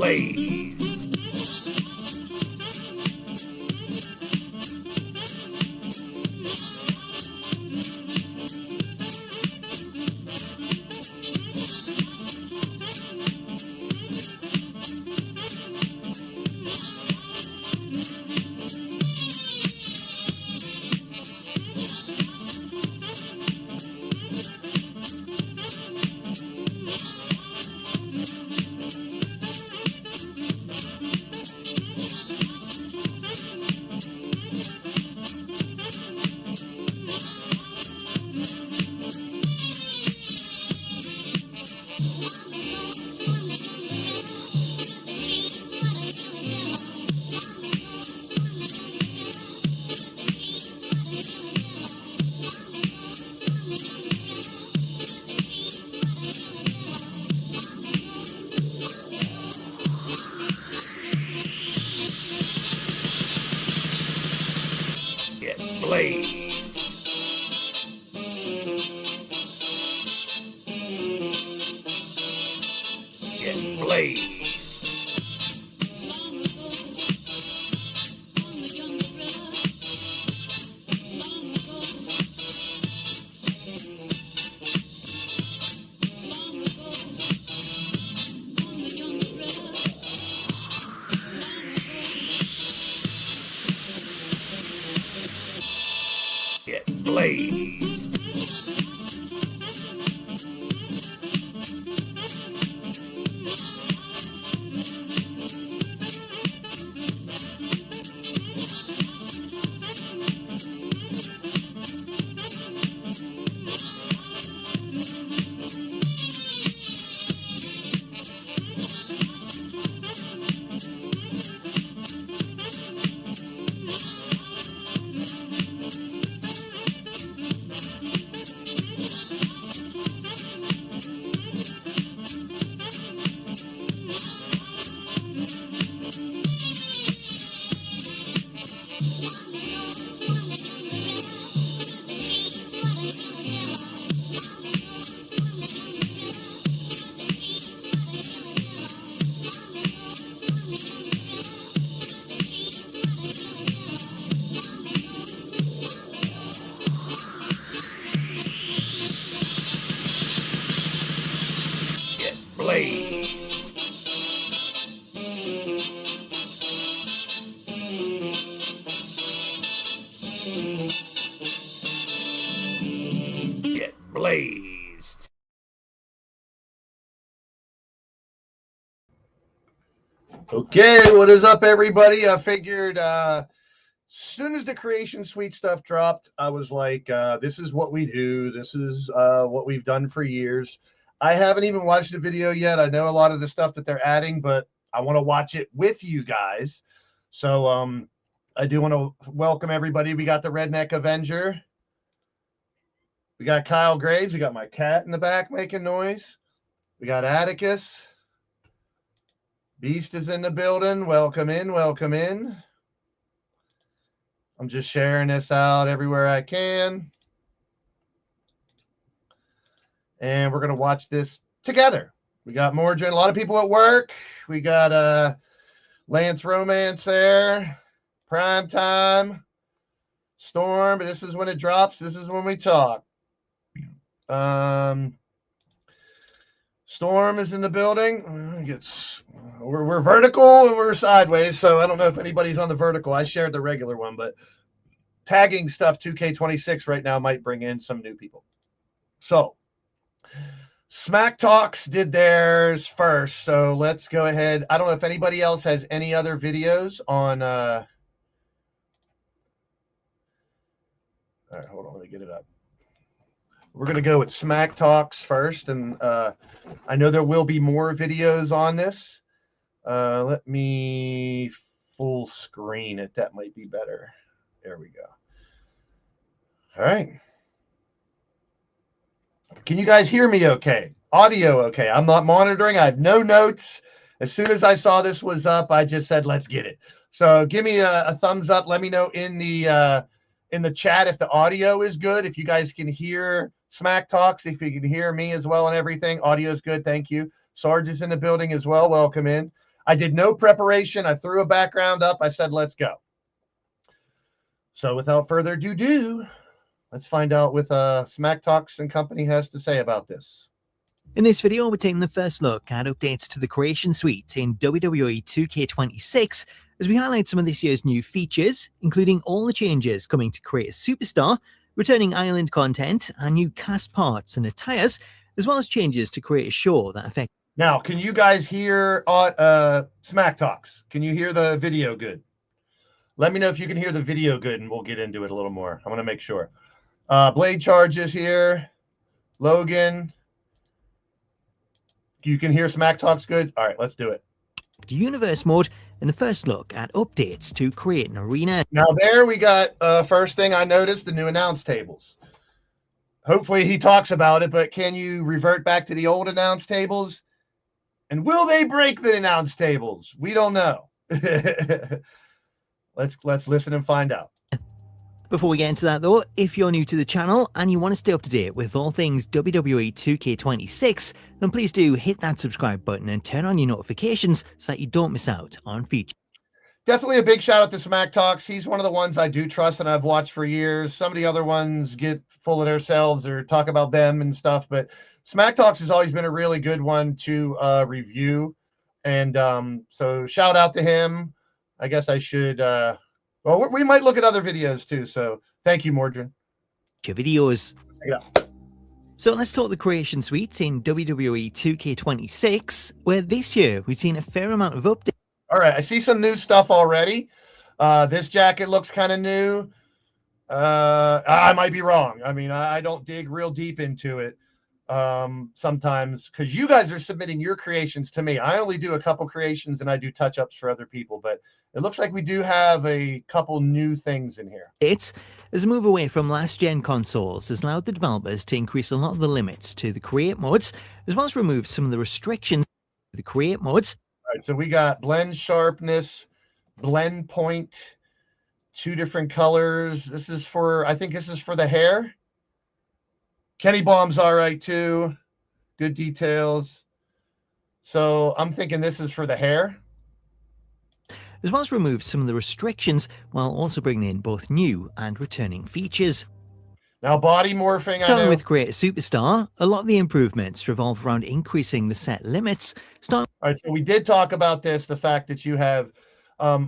Blaise. Get blazed. Get blazed. Get blazed. Get blazed. Get blazed. Okay, what is up, everybody? I figured as soon as the Creation Suite stuff dropped, I was like, this is what we do. This is what we've done for years. I haven't even watched the video yet. I know a lot of the stuff that they're adding, but I want to watch it with you guys. So I do want to welcome everybody. We got the Redneck Avenger. We got Kyle Graves. We got my cat in the back making noise. We got Atticus. Beast is in the building. Welcome in. Welcome in. I'm just sharing this out everywhere I can. And we're going to watch this together. We got Morgan, a lot of people at work. We got Lance Romance there. Prime Time. Storm. This is when it drops. This is when we talk. Storm is in the building. We're vertical and we're sideways, so I don't know if anybody's on the vertical. I shared the regular one, but tagging stuff 2K26 right now might bring in some new people. So Smack Talks did theirs first, so let's go ahead. I don't know if anybody else has any other videos on all right, hold on, let me get it up. We're going to go with Smack Talks first, and I know there will be more videos on this. Let me full screen it. That might be better. There we go. All right. Can you guys hear me okay? Audio okay? I'm not monitoring. I have no notes. As soon as I saw this was up, I just said, let's get it. So give me a thumbs up. Let me know in the chat if the audio is good, if you guys can hear Smack Talks, if you can hear me as well and everything. Audio is good. Thank you. Sarge is in the building as well. Welcome in. I did no preparation. I threw a background up. I said, let's go. So without further ado, let's find out what Smack Talks and Company has to say about this. In this video, we're taking the first look at updates to the Creation Suite in WWE 2K26 as we highlight some of this year's new features, including all the changes coming to Create a Superstar, returning island content, and new cast parts and attires, as well as changes to Create a Show that affect. Now, can you guys hear Smack Talks? Can you hear the video good? Let me know if you can hear the video good, and we'll get into it a little more. I want to make sure. Blade Charges here. Logan. You can hear Smack Talks good? All right, let's do it. Universe mode and the first look at updates to Create an Arena. Now there we got first thing I noticed, the new announce tables. Hopefully he talks about it, but can you revert back to the old announce tables? And will they break the announce tables? We don't know. Let's listen and find out. Before we get into that though, if you're new to the channel and you want to stay up to date with all things WWE 2K26, then please do hit that subscribe button and turn on your notifications so that you don't miss out on features. Definitely a big shout out to Smack Talks. He's one of the ones I do trust and I've watched for years. Some of the other ones get full of themselves or talk about them and stuff, but Smack Talks has always been a really good one to review. And so shout out to him. I guess I should... well, we might look at other videos too, so thank you, Mordrin. Your videos. Yeah. So let's talk the Creation Suite in WWE 2K26, where this year we've seen a fair amount of updates. All right, I see some new stuff already. This jacket looks kind of new. I might be wrong. I mean, I don't dig real deep into it sometimes because you guys are submitting your creations to me. I only do a couple creations and I do touch-ups for other people, but it looks like we do have a couple new things in here. It's as a move away from last-gen consoles has allowed the developers to increase a lot of the limits to the Create modes, as well as remove some of the restrictions to the Create modes. All right, so we got blend sharpness, blend point, 2 different colors. This is for, I think this is for the hair. Kenny Bomb's all right too. Good details. So I'm thinking this is for the hair. As well as remove some of the restrictions while also bringing in both new and returning features. Now body morphing. Starting with Create a Superstar, a lot of the improvements revolve around increasing the set limits. All right, so we did talk about this, the fact that you have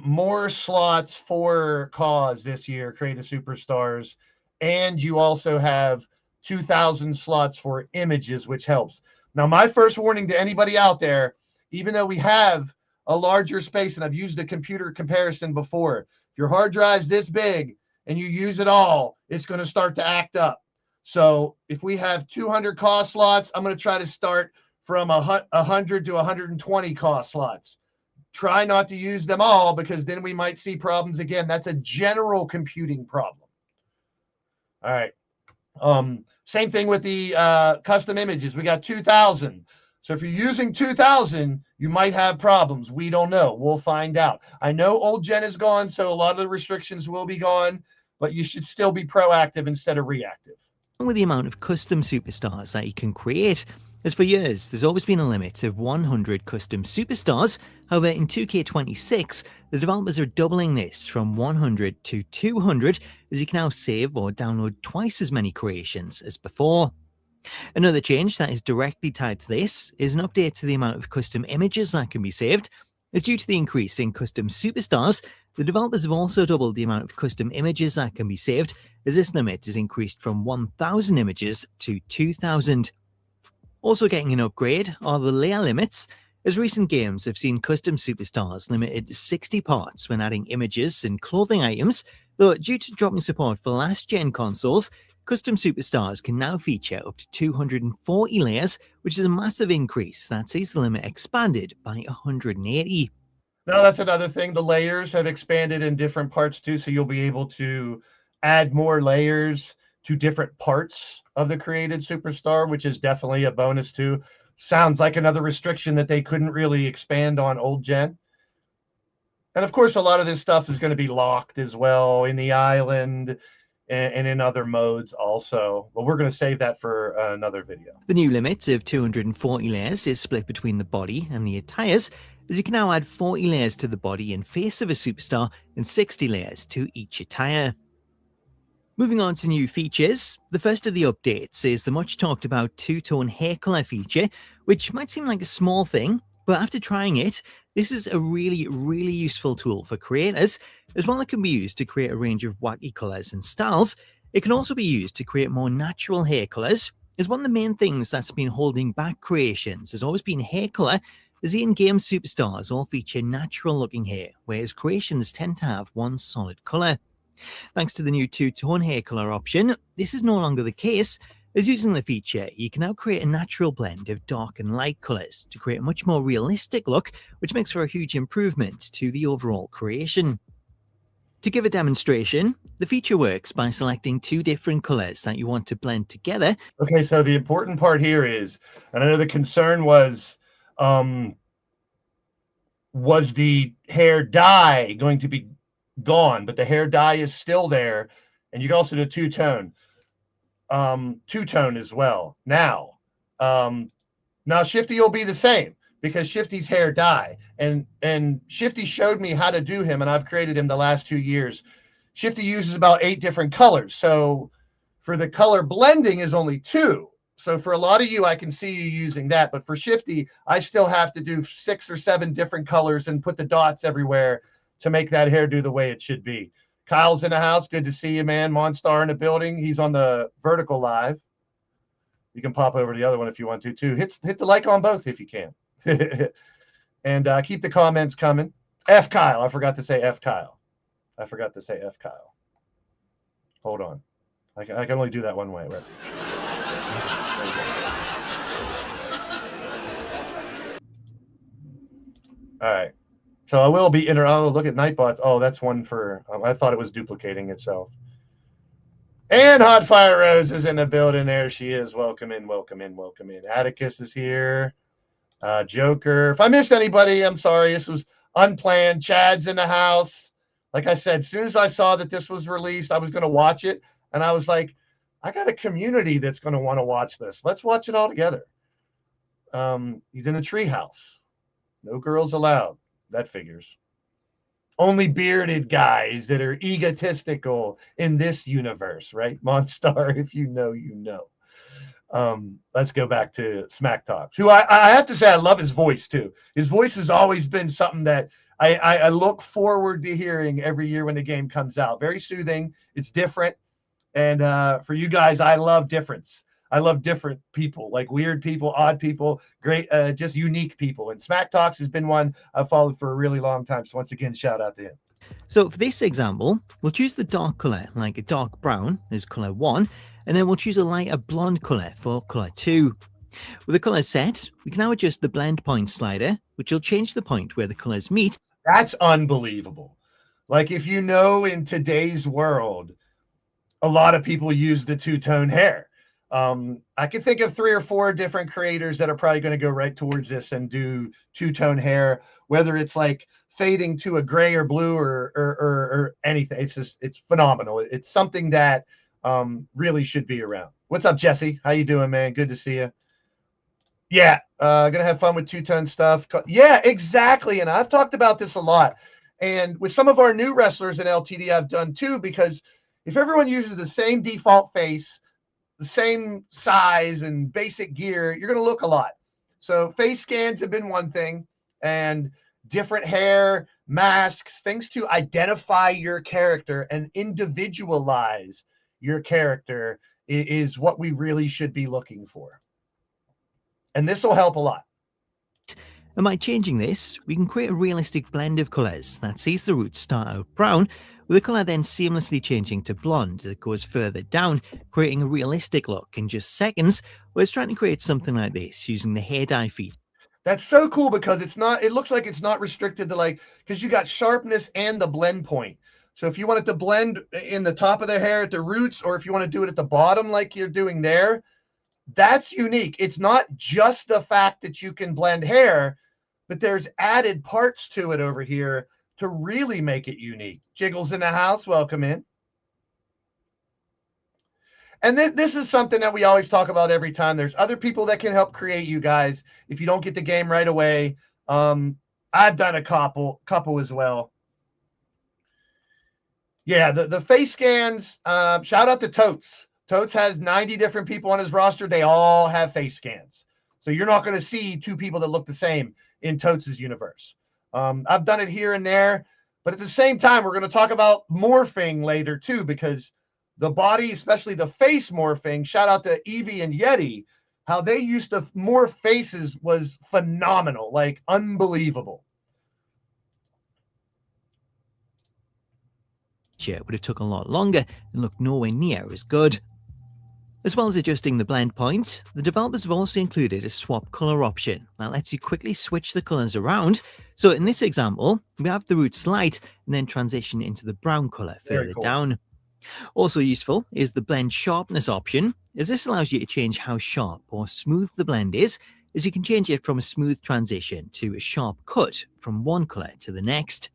more slots for cause this year, Create a Superstars, and you also have 2,000 slots for images, which helps. Now, my first warning to anybody out there, even though we have a larger space, and I've used a computer comparison before, if your hard drive's this big and you use it all, it's going to start to act up. So if we have 200 cost slots, I'm going to try to start from 100 to 120 cost slots. Try not to use them all because then we might see problems again. That's a general computing problem. All right. Same thing with the custom images. We got 2,000. So if you're using 2,000, you might have problems. We don't know. We'll find out. I know old gen is gone, so a lot of the restrictions will be gone, but you should still be proactive instead of reactive. With the amount of custom superstars that you can create, as for years, there's always been a limit of 100 custom superstars. However, in 2K26, the developers are doubling this from 100 to 200, as you can now save or download twice as many creations as before. Another change that is directly tied to this is an update to the amount of custom images that can be saved. As due to the increase in custom superstars, the developers have also doubled the amount of custom images that can be saved, as this limit is increased from 1,000 images to 2,000. Also getting an upgrade are the layer limits, as recent games have seen custom superstars limited to 60 parts when adding images and clothing items, though due to dropping support for last-gen consoles, custom superstars can now feature up to 240 layers, which is a massive increase that sees the limit expanded by 180. Now that's another thing. The layers have expanded in different parts too, so you'll be able to add more layers to different parts of the created superstar, which is definitely a bonus too. Sounds like another restriction that they couldn't really expand on old gen. And of course, a lot of this stuff is going to be locked as well in the island and in other modes also. But we're going to save that for another video. The new limit of 240 layers is split between the body and the attires, as you can now add 40 layers to the body and face of a superstar and 60 layers to each attire. Moving on to new features, the first of the updates is the much talked about two-tone hair color feature, which might seem like a small thing, but after trying it, this is a really useful tool for creators. As well, it can be used to create a range of wacky colors and styles. It can also be used to create more natural hair colors, as one of the main things that's been holding back creations has always been hair color, as the in-game superstars all feature natural-looking hair, whereas creations tend to have one solid color. Thanks to the new two-tone hair color option, this is no longer the case, as using the feature, you can now create a natural blend of dark and light colors to create a much more realistic look, which makes for a huge improvement to the overall creation. To give a demonstration, the feature works by selecting two different colors that you want to blend together. Okay, so the important part here is, and I know the concern was the hair dye going to be gone, but the hair dye is still there, and you can also do two-tone as well. Now Shifty will be the same because Shifty's hair dye, and Shifty showed me how to do him, and I've created him the last 2 years. Shifty uses about 8 different colors, so for the color blending is only 2. So for a lot of you, I can see you using that, but for Shifty, I still have to do 6 or 7 different colors and put the dots everywhere to make that hairdo the way it should be. Kyle's in the house. Good to see you, man. Monstar in the building. He's on the vertical live. You can pop over to the other one if you want to, too. Hit the like on both if you can. And keep the comments coming. F Kyle. I forgot to say F Kyle. Hold on. I can only do that one way. Right? All right. So I will be oh, look at Nightbots. Oh, that's one for, I thought it was duplicating itself. And Hot Fire Rose is in the building. There she is. Welcome in. Atticus is here. Joker. If I missed anybody, I'm sorry. This was unplanned. Chad's in the house. Like I said, as soon as I saw that this was released, I was going to watch it. And I was like, I got a community that's going to want to watch this. Let's watch it all together. He's in a treehouse. No girls allowed. That figures. Only bearded guys that are egotistical in this universe, right? Monstar, if you know, you know. Let's go back to Smack Talks, who I have to say I love his voice too. His voice has always been something that I look forward to hearing every year when the game comes out. Very soothing. It's different. And for you guys, I love difference. I love different people, like weird people, odd people, great, just unique people. And Smack Talks has been one I've followed for a really long time. So once again, shout out to him. So for this example, we'll choose the dark color, like a dark brown as color 1, and then we'll choose a lighter blonde color for color 2. With the color set, we can now adjust the blend point slider, which will change the point where the colors meet. That's unbelievable. Like if you know, in today's world, a lot of people use the two-tone hair. I can think of 3 or 4 different creators that are probably going to go right towards this and do two-tone hair, whether it's like fading to a gray or blue or anything. It's phenomenal. It's something that really should be around. What's up, Jesse? How you doing, man? Good to see you. Yeah, gonna have fun with two-tone stuff. Yeah, exactly. And I've talked about this a lot. And with some of our new wrestlers in LTD, I've done too, because if everyone uses the same default face, the same size and basic gear, you're going to look a lot. So face scans have been one thing, and different hair, masks, things to identify your character and individualize your character is what we really should be looking for. And this will help a lot. And by changing this, we can create a realistic blend of colors that sees the roots start out brown, with the color then seamlessly changing to blonde as it goes further down, creating a realistic look in just seconds. Whereas trying to create something like this using the hair dye feature. That's so cool because it looks like it's not restricted to because you got sharpness and the blend point. So if you want it to blend in the top of the hair at the roots, or if you want to do it at the bottom like you're doing there, that's unique. It's not just the fact that you can blend hair, but there's added parts to it over here. to really make it unique. Jiggles in the house, welcome in. And this is something that we always talk about every time. There's other people that can help create you guys if you don't get the game right away. I've done a couple as well. Yeah, the face scans, shout out to Totes. Totes has 90 different people on his roster. They all have face scans. So you're not going to see two people that look the same in Totes' universe. I've done it here and there. But at the same time, we're going to talk about morphing later too, because the body, especially the face morphing, shout out to Evie and Yeti, how they used to morph faces was phenomenal, like unbelievable. Would have took a lot longer and looked nowhere near as good. As well as adjusting the blend point, the developers have also included a swap color option that lets you quickly switch the colors around. So in this example, we have the roots light and then transition into the brown color further down. Also useful is the blend sharpness option, as this allows you to change how sharp or smooth the blend is, as you can change it from a smooth transition to a sharp cut from one color to the next.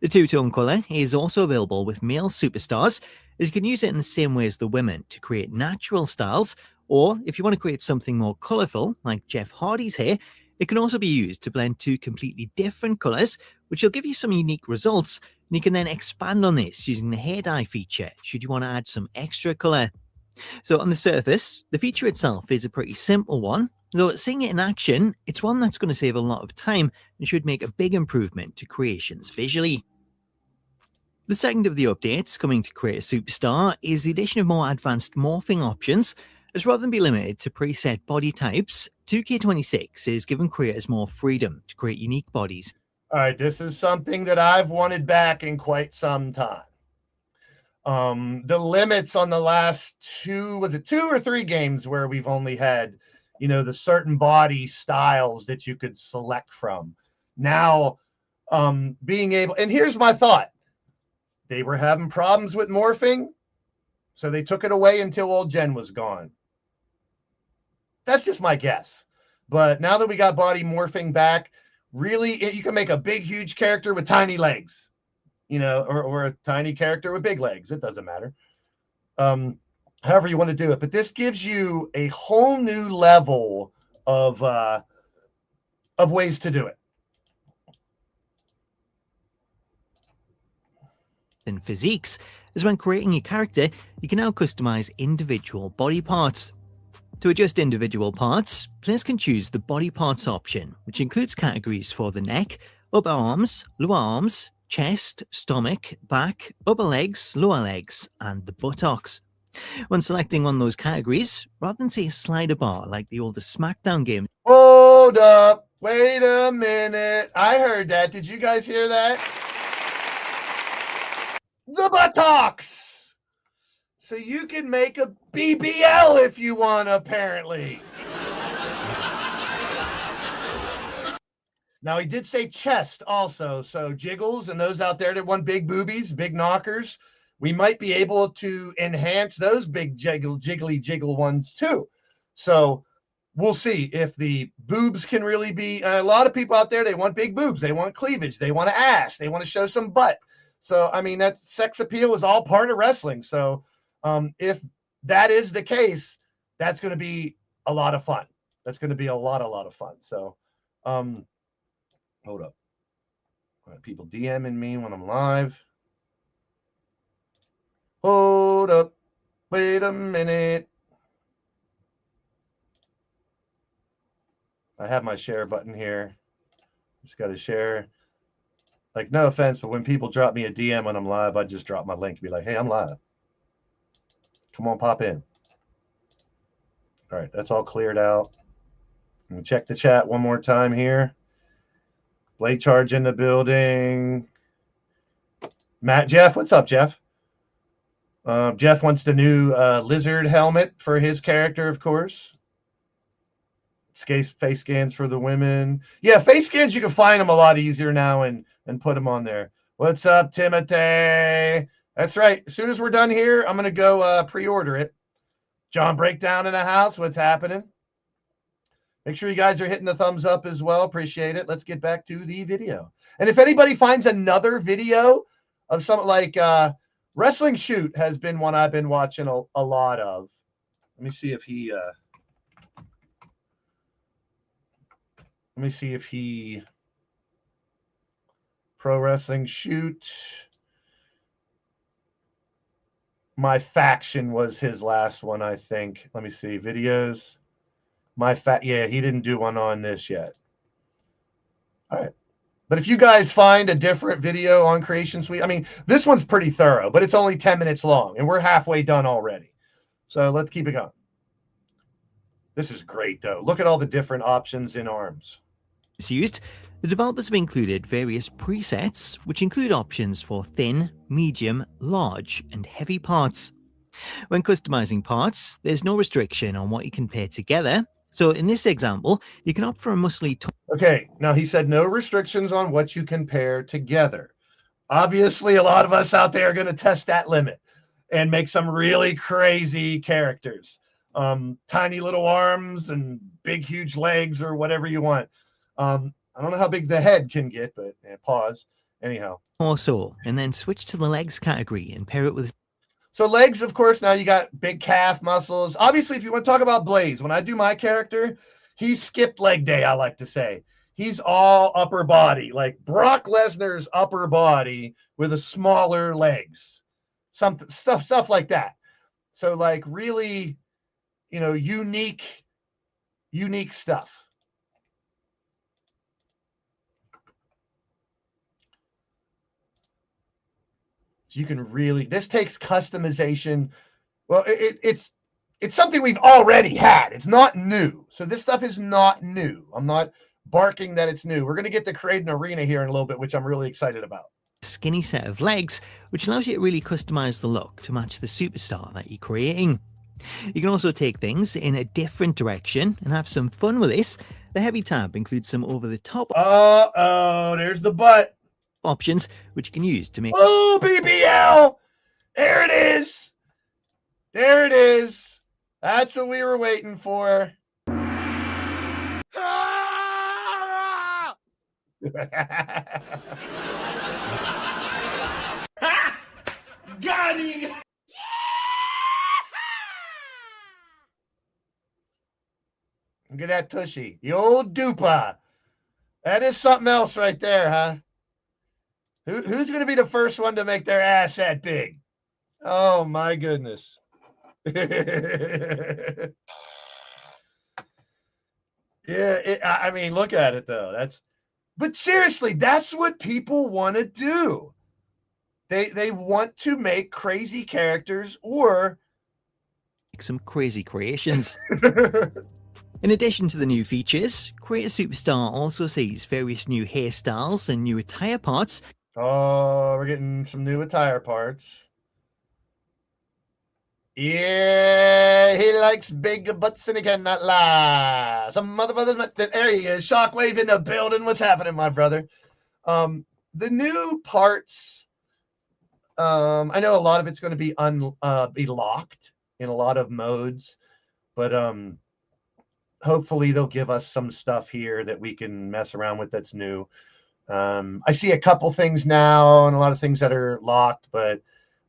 The two-tone color is also available with male superstars, as you can use it in the same way as the women to create natural styles, or if you want to create something more colorful, like Jeff Hardy's hair, it can also be used to blend two completely different colors, which will give you some unique results, and you can then expand on this using the hair dye feature, should you want to add some extra color. So on the surface, the feature itself is a pretty simple one, though seeing it in action, it's one that's going to save a lot of time and should make a big improvement to creations visually. The second of the updates coming to create a superstar is the addition of more advanced morphing options, as rather than be limited to preset body types, 2K26 is giving creators more freedom to create unique bodies. All right, this is something that I've wanted back in quite some time. The limits on the last two or three games where we've only had, the certain body styles that you could select from. Now, being able, and here's my thought. They were having problems with morphing, so they took it away until old Jen was gone. That's just my guess. But now that we got body morphing back, really, you can make a big, huge character with tiny legs, or a tiny character with big legs. It doesn't matter. However you want to do it. But this gives you a whole new level of ways to do it. And physiques, as when creating a character, you can now customize individual body parts. To adjust individual parts, players can choose the body parts option, which includes categories for the neck, upper arms, lower arms, chest, stomach, back, upper legs, lower legs, and the buttocks. When selecting one of those categories, rather than say a slider bar like the older SmackDown game. Hold up, wait a minute. I heard that. Did you guys hear that? The buttocks. So you can make a BBL if you want, apparently. Now, he did say chest also. So jiggles and those out there that want big boobies, big knockers, we might be able to enhance those big jiggle ones too. So we'll see if the boobs can really be, a lot of people out there, they want big boobs. They want cleavage. They want an ass. They want to show some butt. So, I mean, that sex appeal is all part of wrestling. So if that is the case, that's going to be a lot of fun. That's going to be a lot of fun. So hold up. All right, people DMing me when I'm live. Hold up. Wait a minute. I have my share button here. Just got to share. Like, no offense, but when people drop me a DM when I'm live, I just drop my link and be like, hey, I'm live. Come on, pop in. All right, that's all cleared out. Let me check the chat one more time here. Blade Charge in the building. Jeff, what's up, Jeff? Jeff wants the new lizard helmet for his character, of course. Face scans for the women. Yeah, face scans, you can find them a lot easier now and put them on there. What's up, Timothy? That's right. As soon as we're done here, I'm going to go pre-order it. John Breakdown in the house. What's happening? Make sure you guys are hitting the thumbs up as well. Appreciate it. Let's get back to the video. And if anybody finds another video of something like Wrestling Shoot has been one I've been watching a lot of. Let me see if he Pro Wrestling Shoot. My Faction was his last one, I think. Let me see. Videos. Yeah, he didn't do one on this yet. All right. But if you guys find a different video on Creation Suite, I mean, this one's pretty thorough, but it's only 10 minutes long, and we're halfway done already. So let's keep it going. This is great, though. Look at all the different options in ARMS. Used, the developers have included various presets, which include options for thin, medium, large, and heavy parts. When customizing parts, there's no restriction on what you can pair together. So in this example, you can opt for a muscly. Okay, now he said no restrictions on what you can pair together. Obviously, a lot of us out there are going to test that limit and make some really crazy characters. Tiny little arms and big, huge legs or whatever you want. I don't know how big the head can get, but pause. Anyhow. Torso, and then switch to the legs category and pair it with. So legs, of course, now you got big calf muscles. Obviously, if you want to talk about Blaise, when I do my character, he skipped leg day, I like to say. He's all upper body, like Brock Lesnar's upper body with a smaller legs. Something stuff like that. So like really, unique stuff. You can really, this takes customization. Well, it's something we've already had. It's not new. So this stuff is not new. I'm not barking that it's new. We're going to get to create an arena here in a little bit, which I'm really excited about. Skinny set of legs, which allows you to really customize the look to match the superstar that you're creating. You can also take things in a different direction and have some fun with this. The heavy tab includes some over-the-top there's the butt options, which you can use to make. Oh, BBL! There it is! There it is! That's what we were waiting for. Got him! Look at that tushy. The old dupa. That is something else right there, huh? Who's going to be the first one to make their ass that big? Oh, my goodness. Yeah, I mean, look at it, though. But seriously, that's what people want to do. They want to make crazy characters or some crazy creations. In addition to the new features, Create a Superstar also sees various new hairstyles and new attire parts. Oh, we're getting some new attire parts. Yeah, he likes big butts and he cannot lie. Some motherfuckers, there he is. Shockwave in the building. What's happening, my brother? The new parts, I know a lot of it's going to be be locked in a lot of modes, but hopefully they'll give us some stuff here that we can mess around with that's new. I see a couple things now and a lot of things that are locked, but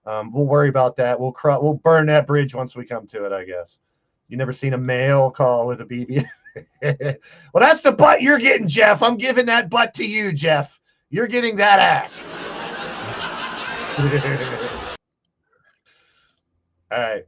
we'll worry about that. We'll burn that bridge once we come to it, I guess. You never seen a male call with a BB? Well, that's the butt you're getting, Jeff. I'm giving that butt to you, Jeff. You're getting that ass. All right.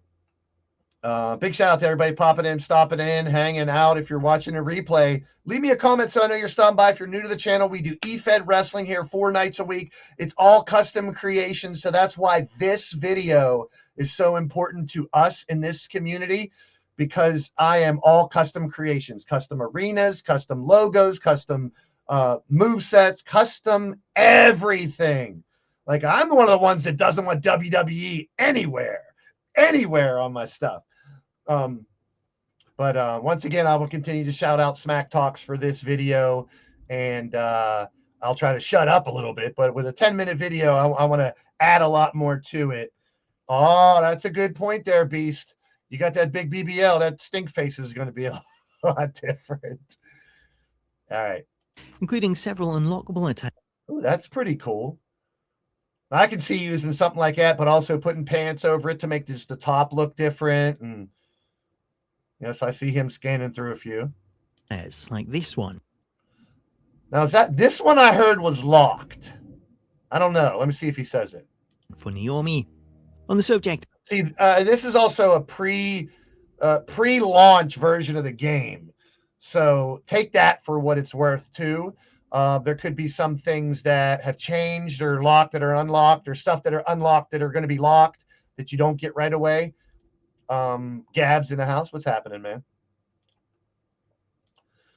Big shout out to everybody popping in, stopping in, hanging out. If you're watching a replay, leave me a comment so I know you're stopping by. If you're new to the channel, we do eFed Wrestling here 4 nights a week. It's all custom creations, so that's why this video is so important to us in this community, because I am all custom creations, custom arenas, custom logos, custom move sets, custom everything. Like, I'm one of the ones that doesn't want WWE anywhere on my stuff. But once again, I will continue to shout out Smack Talks for this video, and I'll try to shut up a little bit, but with a 10-minute video, I want to add a lot more to it. Oh, that's a good point there, Beast. You got that big BBL. That stink face is going to be a lot different. All right. Including several unlockable attacks. Ooh, that's pretty cool. I can see using something like that, but also putting pants over it to make just the top look different. And yes, I see him scanning through a few. It's like this one. Now, is that this one I heard was locked? I don't know. Let me see if he says it. For Naomi. On the subject. See, this is also a pre-launch version of the game. So take that for what it's worth too. There could be some things that have changed or locked that are unlocked, or stuff that are unlocked that are going to be locked that you don't get right away. Gabs in the house. What's happening, man?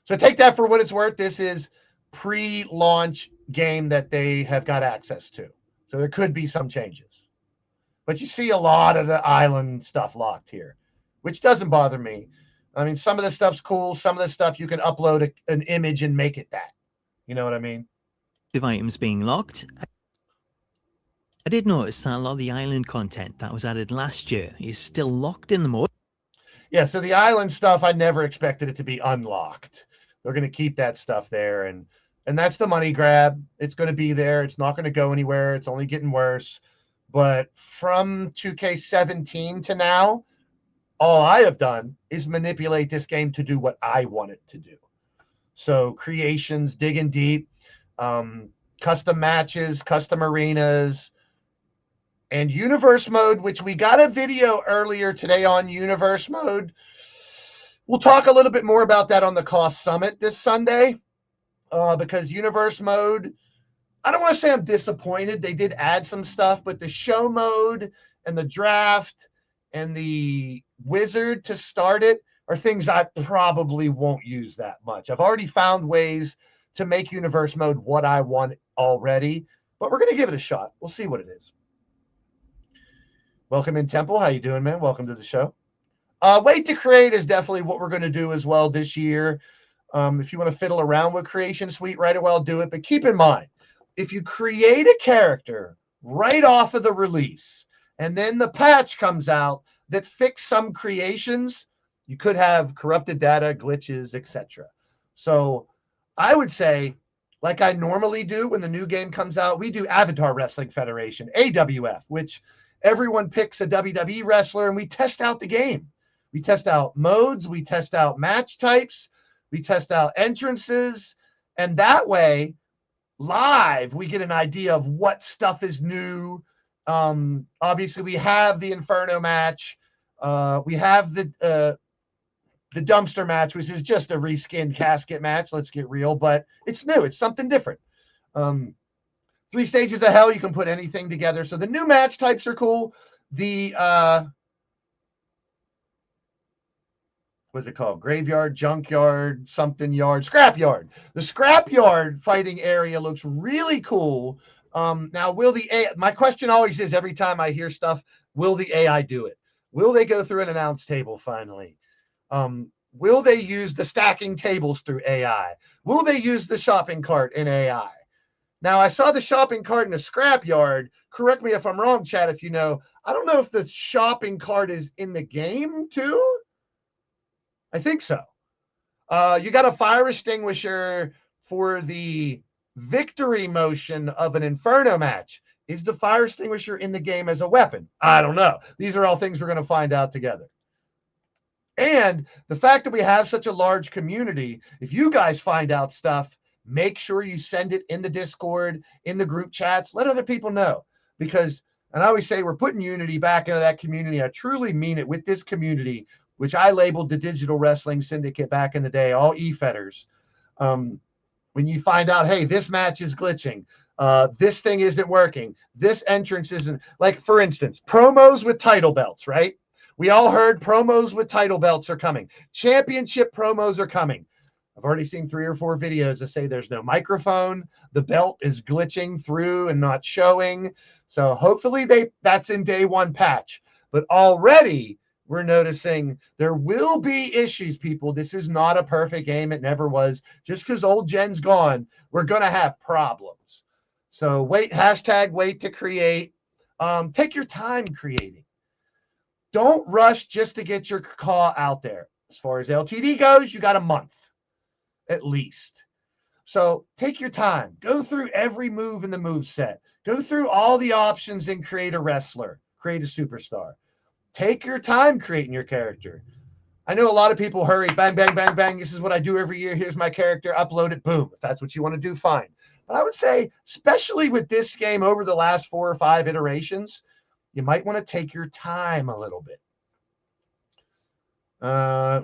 So take that for what it's worth. This is pre-launch game that they have got access to. So there could be some changes. But you see a lot of the island stuff locked here, which doesn't bother me. I mean, some of the stuff's cool. Some of the stuff you can upload an image and make it that. You know what I mean? Of items being locked. I did notice that a lot of the island content that was added last year is still locked in the mode. Yeah, so the island stuff, I never expected it to be unlocked. They're going to keep that stuff there, and that's the money grab. It's going to be there. It's not going to go anywhere. It's only getting worse. But from 2K17 to now, all I have done is manipulate this game to do what I want it to do. So creations, digging deep, custom matches, custom arenas, and universe mode, which we got a video earlier today on universe mode. We'll talk a little bit more about that on the Cost Summit this Sunday, because universe mode, I don't want to say I'm disappointed. They did add some stuff, but the show mode and the draft and the wizard to start it are things I probably won't use that much. I've already found ways to make universe mode what I want already, but we're going to give it a shot. We'll see what it is. Welcome in, Temple. How you doing, man? Welcome to the show. Wait to create is definitely what we're going to do as well this year. If you want to fiddle around with Creation Suite right away, I'll do it. But keep in mind, if you create a character right off of the release and then the patch comes out that fix some creations, you could have corrupted data, glitches, etc. So I would say, like I normally do when the new game comes out, we do Avatar Wrestling Federation, AWF, which everyone picks a WWE wrestler and we test out the game. We test out modes, we test out match types, we test out entrances, and that way, live, we get an idea of what stuff is new. Obviously, we have the Inferno match. We have the dumpster match, which is just a reskinned casket match. Let's get real, but it's new. It's something different. 3 stages of hell, you can put anything together. So the new match types are cool. The what's it called? Graveyard, junkyard, something yard, scrapyard. The scrapyard fighting area looks really cool. Now, will the AI, my question always is every time I hear stuff, will the AI do it? Will they go through an announce table finally? Will they use the stacking tables through AI? Will they use the shopping cart in AI? Now, I saw the shopping cart in a scrapyard. Correct me if I'm wrong, Chad, if you know. I don't know if the shopping cart is in the game too. I think so. You got a fire extinguisher for the victory motion of an Inferno match. Is the fire extinguisher in the game as a weapon? I don't know. These are all things we're going to find out together. And the fact that we have such a large community, if you guys find out stuff, make sure you send it in the Discord, in the group chats. Let other people know. Because, and I always say, we're putting unity back into that community. I truly mean it with this community, which I labeled the Digital Wrestling Syndicate back in the day, all e-fetters. When you find out, hey, this match is glitching, this thing isn't working, this entrance isn't, like, for instance, promos with title belts, right? We all heard promos with title belts are coming. Championship promos are coming. I've already seen 3 or 4 videos that say there's no microphone, the belt is glitching through and not showing. So hopefully that's in day 1 patch. But already we're noticing there will be issues, people. This is not a perfect game. It never was. Just because old gen's gone, we're going to have problems. So wait to create. Take your time creating. Don't rush just to get your call out there. As far as LTD goes, you got a month at least. So take your time. Go through every move in the move set. Go through all the options and create a wrestler, create a superstar. Take your time creating your character. I know a lot of people hurry, bang, bang, bang, bang. This is what I do every year. Here's my character, upload it, boom. If that's what you want to do, fine. But I would say, especially with this game over the last 4 or 5 iterations, you might want to take your time a little bit.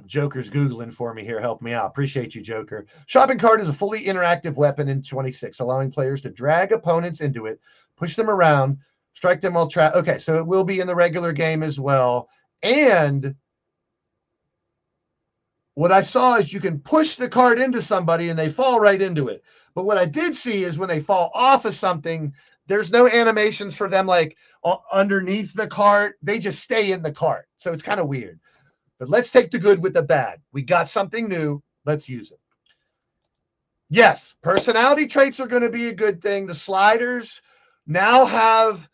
Joker's Googling for me here. Help me out. Appreciate you, Joker. Shopping cart is a fully interactive weapon in 26, allowing players to drag opponents into it, push them around, strike them while trapped. Okay, so it will be in the regular game as well. And what I saw is you can push the cart into somebody and they fall right into it. But what I did see is when they fall off of something, there's no animations for them like underneath the cart. They just stay in the cart. So it's kind of weird. But let's take the good with the bad. We got something new. Let's use it. Yes, personality traits are going to be a good thing. The sliders now have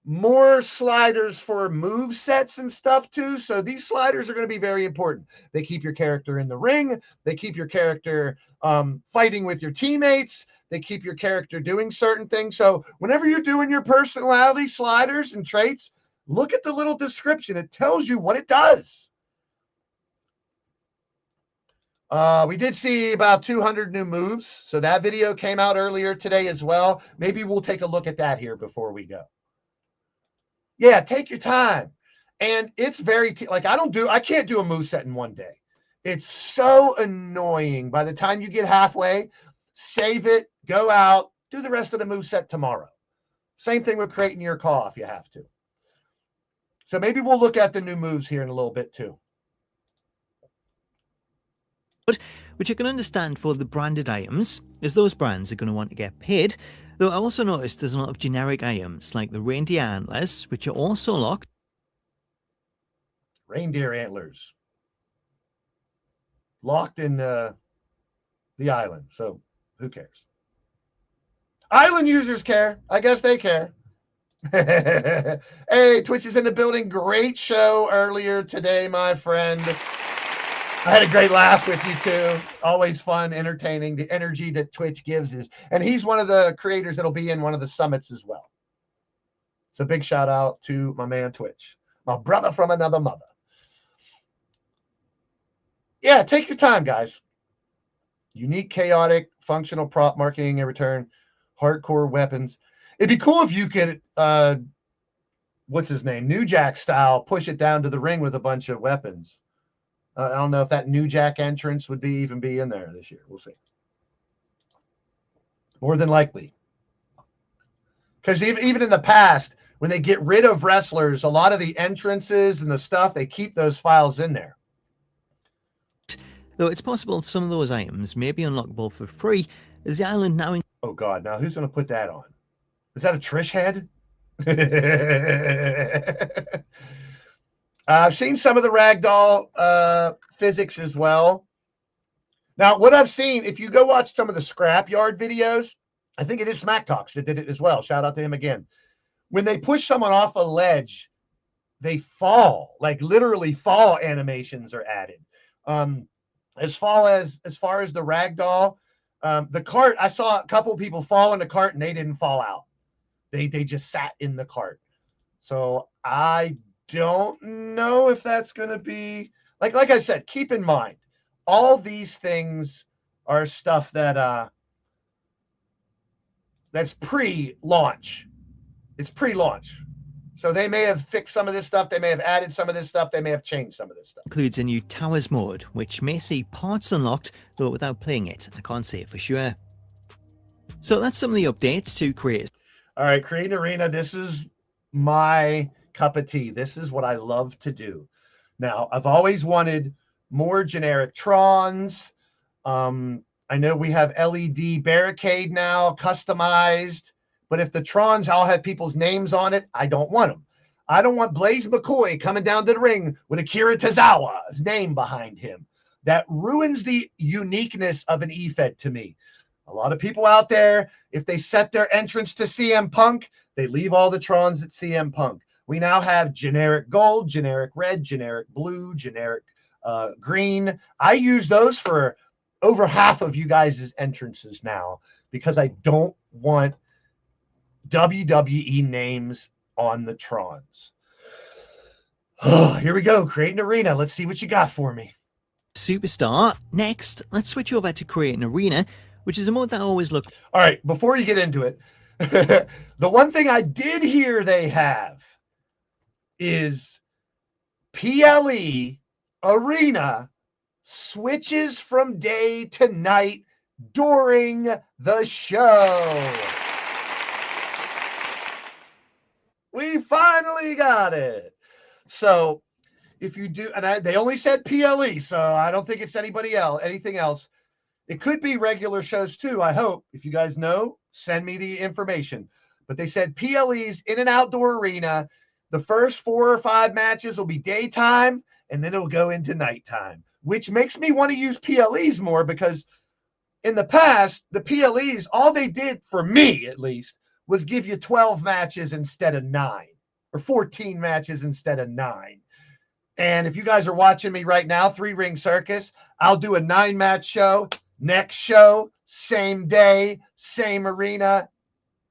more sliders for move sets and stuff too. So these sliders are going to be very important. They keep your character in the ring. They keep your character fighting with your teammates. They keep your character doing certain things. So whenever you're doing your personality sliders and traits, look at the little description. It tells you what it does. We did see about 200 new moves. So that video came out earlier today as well. Maybe we'll take a look at that here before we go. Yeah, take your time. And it's very, like I can't do a moveset in one day. It's so annoying. By the time you get halfway, save it, go out, do the rest of the moveset tomorrow. Same thing with creating your call if you have to. So maybe we'll look at the new moves here in a little bit too. Which I can understand for the branded items, as those brands are going to want to get paid. Though I also noticed there's a lot of generic items, like the reindeer antlers, which are also locked. Reindeer antlers. Locked in the island, so who cares? Island users care. I guess they care. Hey, Twitch is in the building. Great show earlier today, my friend. I had a great laugh with you too. Always fun, entertaining. The energy that Twitch gives is, and he's one of the creators that'll be in one of the summits as well. So big shout out to my man Twitch, my brother from another mother. Yeah, take your time, guys. Unique, chaotic, functional prop marketing in return, hardcore weapons. It'd be cool if you could, what's his name, New Jack style, push it down to the ring with a bunch of weapons. I don't know if that New Jack entrance would even be in there this year. We'll see. More than likely. Because even in the past, when they get rid of wrestlers, a lot of the entrances and the stuff, they keep those files in there. Though it's possible some of those items may be unlockable for free, as the island now... Oh, God. Now, who's going to put that on? Is that a Trish head? I've seen some of the ragdoll physics as well. Now, what I've seen, if you go watch some of the scrapyard videos, I think it is Smack Talks that did it as well. Shout out to him again. When they push someone off a ledge, they fall, like literally fall animations are added. As far as the ragdoll, the cart, I saw a couple people fall in the cart and they didn't fall out. They just sat in the cart. So I don't know if that's going to be like I said, keep in mind, all these things are stuff that that's pre-launch. It's pre-launch. So they may have fixed some of this stuff. They may have added some of this stuff. They may have changed some of this stuff. Includes a new Towers mode, which may see parts unlocked, though without playing it, I can't say for sure. So that's some of the updates to create. All right, Create Arena, this is my cup of tea. This is what I love to do. Now, I've always wanted more generic Trons. I know we have LED barricade now, customized. But if the Trons all have people's names on it, I don't want them. I don't want Blaise McCoy coming down to the ring with Akira Tozawa's name behind him. That ruins the uniqueness of an E-Fed to me. A lot of people out there, if they set their entrance to CM Punk, they leave all the Trons at CM Punk. We now have generic gold, generic red, generic blue, generic green. I use those for over half of you guys' entrances now because I don't want WWE names on the Trons. Oh, here we go. Create an arena. Let's see what you got for me. Superstar. Next, let's switch over to create an arena, which is a mode that I always look. All right, before you get into it, the one thing I did hear they have is PLE Arena switches from day to night during the show. We finally got it. So if you do, and they only said PLE, so I don't think it's anything else. It could be regular shows too, I hope. If you guys know, send me the information. But they said PLEs in an outdoor arena. The first 4 or 5 matches will be daytime, and then it'll go into nighttime, which makes me want to use PLEs more, because in the past, the PLEs, all they did, for me at least, was give you 12 matches instead of 9, or 14 matches instead of 9. And if you guys are watching me right now, 3 Ring Circus, I'll do a 9-match show. Next show, same day, same arena,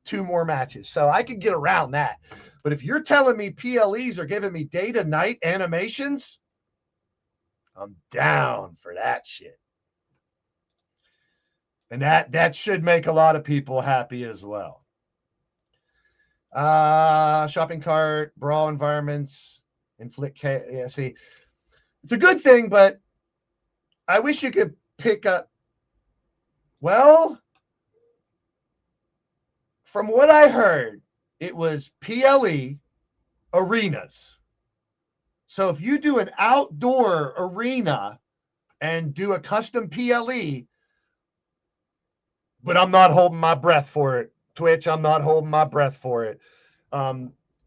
2 more matches. So I can get around that. But if you're telling me PLEs are giving me day to night animations, I'm down for that shit. And that should make a lot of people happy as well. Shopping cart, brawl environments, inflict chaos. Yeah, see, it's a good thing, but I wish you could pick up. Well, from what I heard, it was PLE arenas. So if you do an outdoor arena and do a custom PLE, but I'm not holding my breath for it. Twitch, I'm not holding my breath for it.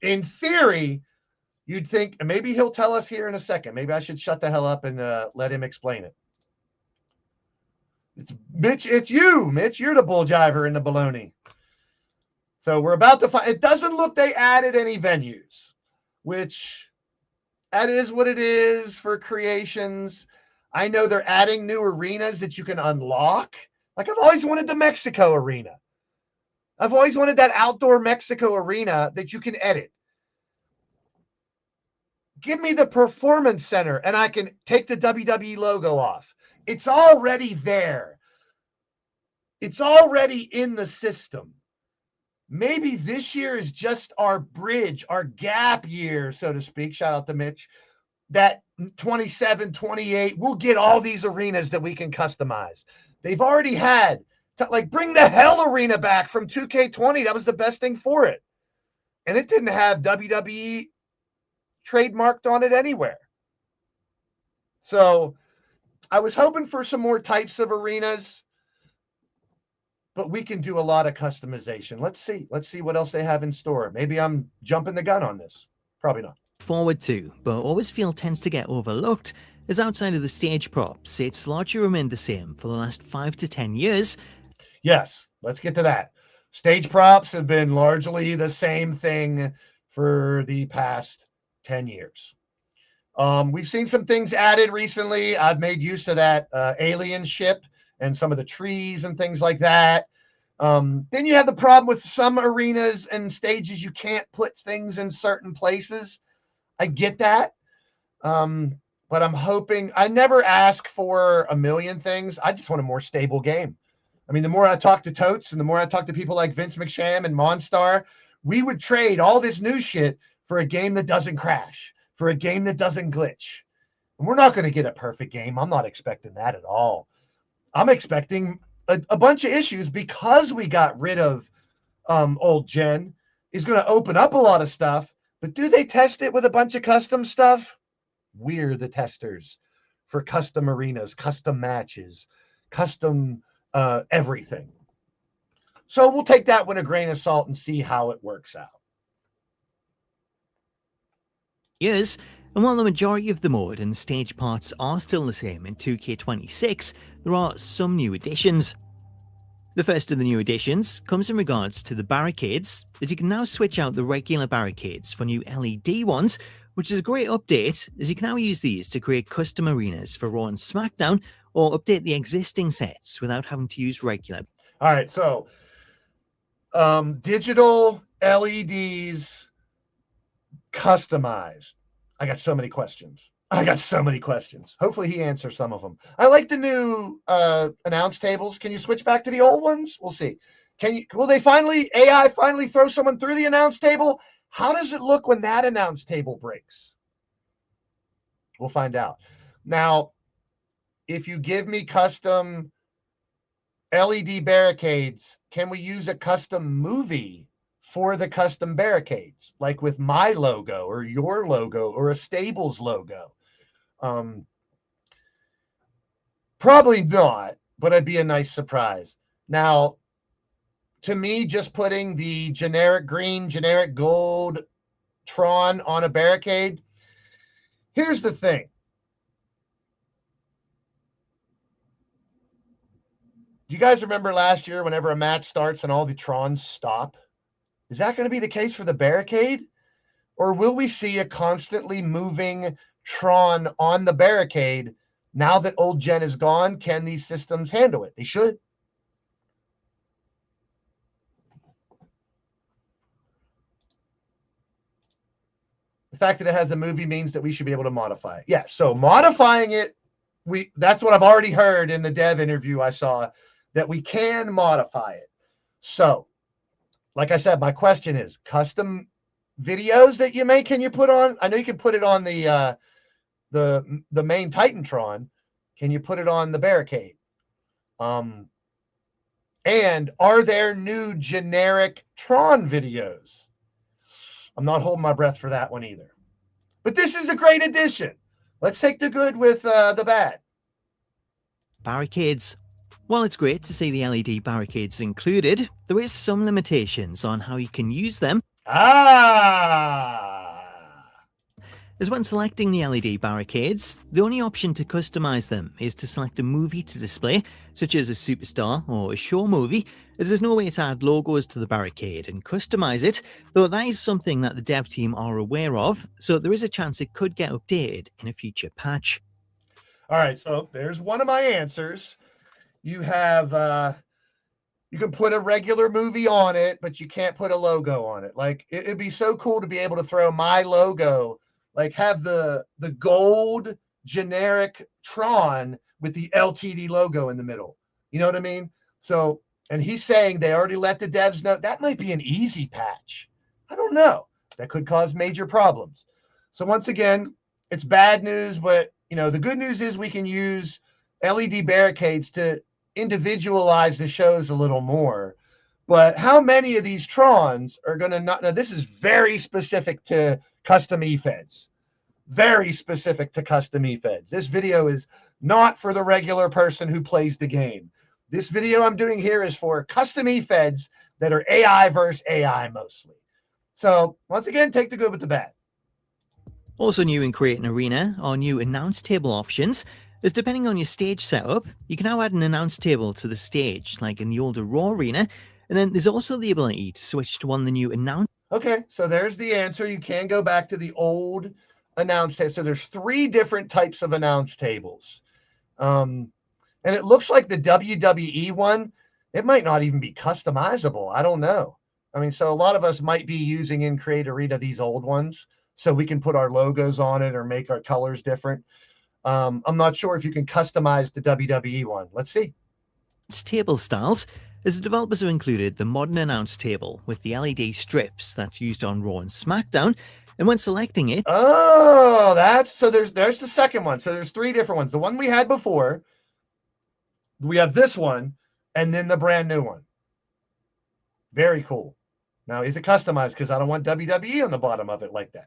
In theory, you'd think, and maybe he'll tell us here in a second. Maybe I should shut the hell up and let him explain it. It's Mitch. It's you, Mitch. You're the bull jiver in the baloney. So we're about to find. It doesn't look they added any venues, which that is what it is for creations. I know they're adding new arenas that you can unlock. Like I've always wanted the Mexico arena. I've always wanted that outdoor Mexico arena that you can edit. Give me the performance center and I can take the WWE logo off. It's already there. It's already in the system. Maybe this year is just our bridge, our gap year, so to speak. Shout out to Mitch. That 27, 28, we'll get all these arenas that we can customize. They've already had, bring the Hell Arena back from 2K20. That was the best thing for it. And it didn't have WWE trademarked on it anywhere. So I was hoping for some more types of arenas, but we can do a lot of customization. Let's see what else they have in store. Maybe I'm jumping the gun on this. Probably not. Forward to, but always feel tends to get overlooked, is outside of the stage props. It's largely remained the same for the last 5 to 10 years. Yes, let's get to that. Stage props have been largely the same thing for the past 10 years. We've seen some things added recently. I've made use of that alien ship and some of the trees and things like that. Then you have the problem with some arenas and stages. You can't put things in certain places. I get that. But I'm hoping, I never ask for a million things. I just want a more stable game. I mean, the more I talk to Totes and the more I talk to people like Vince McSham and Monstar, we would trade all this new shit for a game that doesn't crash, for a game that doesn't glitch. And we're not going to get a perfect game. I'm not expecting that at all. I'm expecting a bunch of issues because we got rid of old gen is going to open up a lot of stuff. But do they test it with a bunch of custom stuff? We're the testers for custom arenas, custom matches, custom everything. So we'll take that with a grain of salt and see how it works out. Years, and while the majority of the mode and stage parts are still the same in 2K26, there are some new additions. The first of the new additions comes in regards to the barricades, as you can now switch out the regular barricades for new LED ones, which is a great update, as you can now use these to create custom arenas for Raw and SmackDown, or update the existing sets without having to use regular. All right, so Digital LEDs customized. I got so many questions. Hopefully he answers some of them. I like the new announce tables. Can you switch back to the old ones? We'll see. Will AI finally throw someone through the announce table? How does it look when that announce table breaks? We'll find out. Now, if you give me custom LED barricades, can we use a custom movie for the custom barricades, like with my logo or your logo or a stable's logo? Probably not, but it'd be a nice surprise. Now, to me, just putting the generic green, generic gold Tron on a barricade, here's the thing. Do you guys remember last year whenever a match starts and all the Trons stop? Is that going to be the case for the barricade? Or will we see a constantly moving Tron on the barricade now that old gen is gone? Can these systems handle it? They should. The fact that it has a movie means that we should be able to modify it. Yeah, so modifying it, that's what I've already heard in the dev interview I saw, that we can modify it. So, like I said, my question is, custom videos that you make, can you put on? I know you can put it on the main Titantron. Can you put it on the barricade? And are there new generic Tron videos? I'm not holding my breath for that one either. But this is a great addition. Let's take the good with the bad. Barricades. While it's great to see the LED barricades included, there is some limitations on how you can use them. As when selecting the LED barricades, the only option to customize them is to select a movie to display, such as a superstar or a show movie, as there's no way to add logos to the barricade and customize it, though that is something that the dev team are aware of, so there is a chance it could get updated in a future patch. All right, so there's one of my answers. You have, you can put a regular movie on it, but you can't put a logo on it. Like, it'd be so cool to be able to throw my logo, like have the gold generic Tron with the LTD logo in the middle. You know what I mean? So, and he's saying they already let the devs know that might be an easy patch. I don't know. That could cause major problems. So once again, it's bad news, but you know, the good news is we can use LED barricades to individualize the shows a little more. But how many of these Trons are going to not? Now, this is very specific to custom eFeds. Very specific to custom eFeds. This video is not for the regular person who plays the game. This video I'm doing here is for custom eFeds that are AI versus AI mostly. So once again, take the good with the bad. Also new in Create an Arena are new announce table options, as depending on your stage setup, you can now add an announce table to the stage, like in the older Raw Arena, and then there's also the ability to switch to one of the new announce. Okay, so there's the answer. You can go back to the old announce table. So there's 3 different types of announce tables. And it looks like the WWE one, it might not even be customizable. I don't know. I mean, so a lot of us might be using in Create Arena these old ones, so we can put our logos on it or make our colors different. I'm not sure if you can customize the WWE one. Let's see. It's table styles, as the developers have included the modern announce table with the LED strips that's used on Raw and SmackDown, and when selecting it... Oh, so there's the second one. So there's 3 different ones. The one we had before, we have this one, and then the brand new one. Very cool. Now, is it customized? Because I don't want WWE on the bottom of it like that.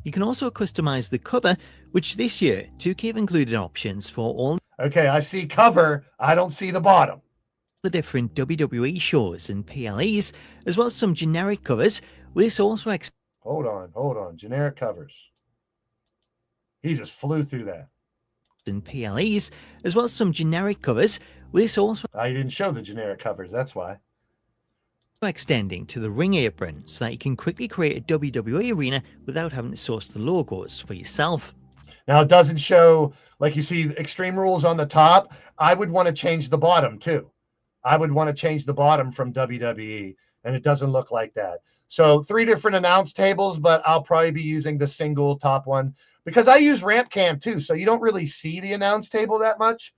You can also customize the cover, which this year 2K have included options for all. Okay, I see cover. I don't see the bottom. The different WWE shows and PLEs, as well as some generic covers. This also Hold on. Generic covers. He just flew through that. And PLEs, as well as some generic covers. This also. I didn't show the generic covers. That's why. Extending to the ring apron so that you can quickly create a WWE arena without having to source the logos for yourself. Now it doesn't show, like you see Extreme Rules on the top. I would want to change the bottom too. I would want to change the bottom from WWE, and it doesn't look like that. So 3 different announce tables, but I'll probably be using the single top one because I use ramp cam too, so you don't really see the announce table that much.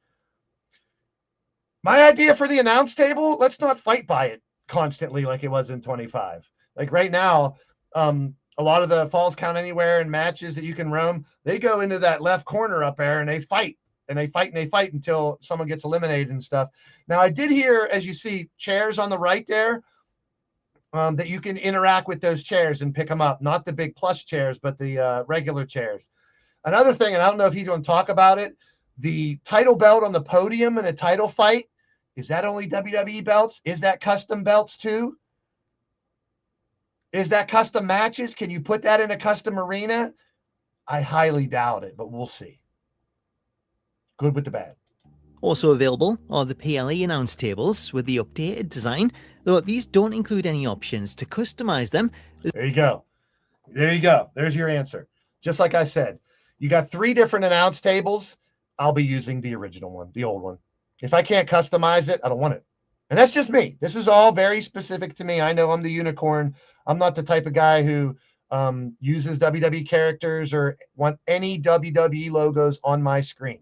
My idea for the announce table, let's not fight by it constantly like it was in 25. Like right now, a lot of the Falls Count Anywhere and matches that you can roam, they go into that left corner up there and they fight and they fight and they fight until someone gets eliminated and stuff. Now, I did hear, as you see, chairs on the right there, that you can interact with those chairs and pick them up. Not the big plush chairs, but the regular chairs. Another thing, and I don't know if he's going to talk about it, the title belt on the podium in a title fight, is that only WWE belts? Is that custom belts too? Is that custom matches? Can you put that in a custom arena? I highly doubt it, but we'll see. Good with the bad. Also available are the PLE announce tables with the updated design, though these don't include any options to customize them. There you go. There you go. There's your answer. Just like I said, you got 3 different announce tables. I'll be using the original one, the old one. If I can't customize it, I don't want it. And that's just me. This is all very specific to me. I know I'm the unicorn. I'm not the type of guy who uses WWE characters or want any WWE logos on my screen.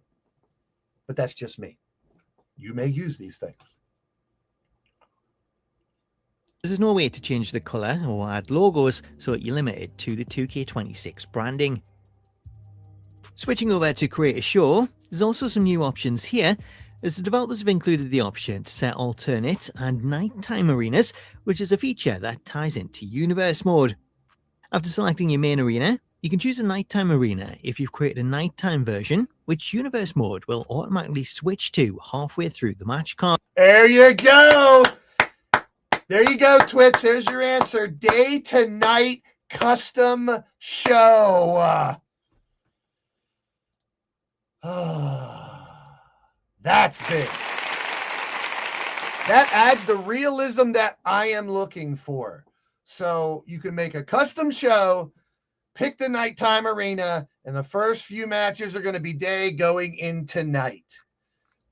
But that's just me. You may use these things. There's no way to change the colour or add logos, so you're limited to the 2K26 branding. Switching over to Create a Show, there's also some new options here, as the developers have included the option to set alternate and nighttime arenas, which is a feature that ties into Universe mode. After selecting your main arena, you can choose a nighttime arena if you've created a nighttime version, which Universe mode will automatically switch to halfway through the match card. There you go. There you go, Twitch. There's your answer. Day to night custom show. That's big. That adds the realism that I am looking for. So you can make a custom show, pick the nighttime arena, and the first few matches are going to be day going into night.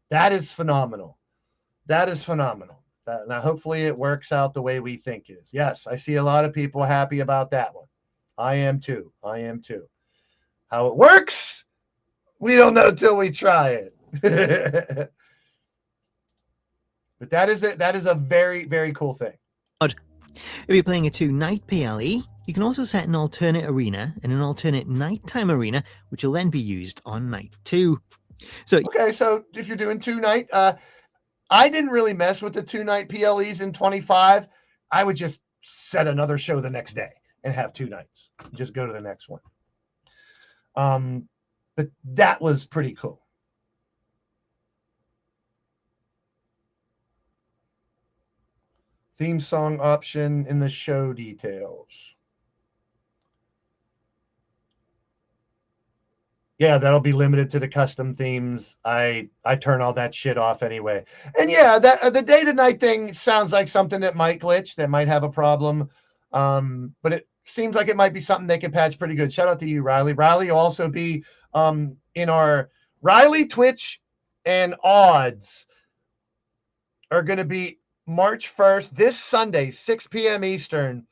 That is phenomenal. That is phenomenal. Now, hopefully it works out the way we think it is. Yes, I see a lot of people happy about that one. I am too. I am too. How it works, we don't know till we try it. But that is it. That is a very, very cool thing. If you're playing a 2-night PLE, you can also set an alternate arena and an alternate nighttime arena, which will then be used on night 2. So if you're doing 2-night, I didn't really mess with the 2-night PLEs in 25. I would just set another show the next day and have 2 nights. Just go to the next one. But that was pretty cool. Theme song option in the show details. Yeah, that'll be limited to the custom themes. I turn all that shit off anyway. And yeah, that the day to night thing sounds like something that might glitch, that might have a problem. But it seems like it might be something they can patch pretty good. Shout out to you, Riley. Riley will also be in our Riley Twitch, and odds are going to be March 1st, this Sunday, 6 p.m. Eastern.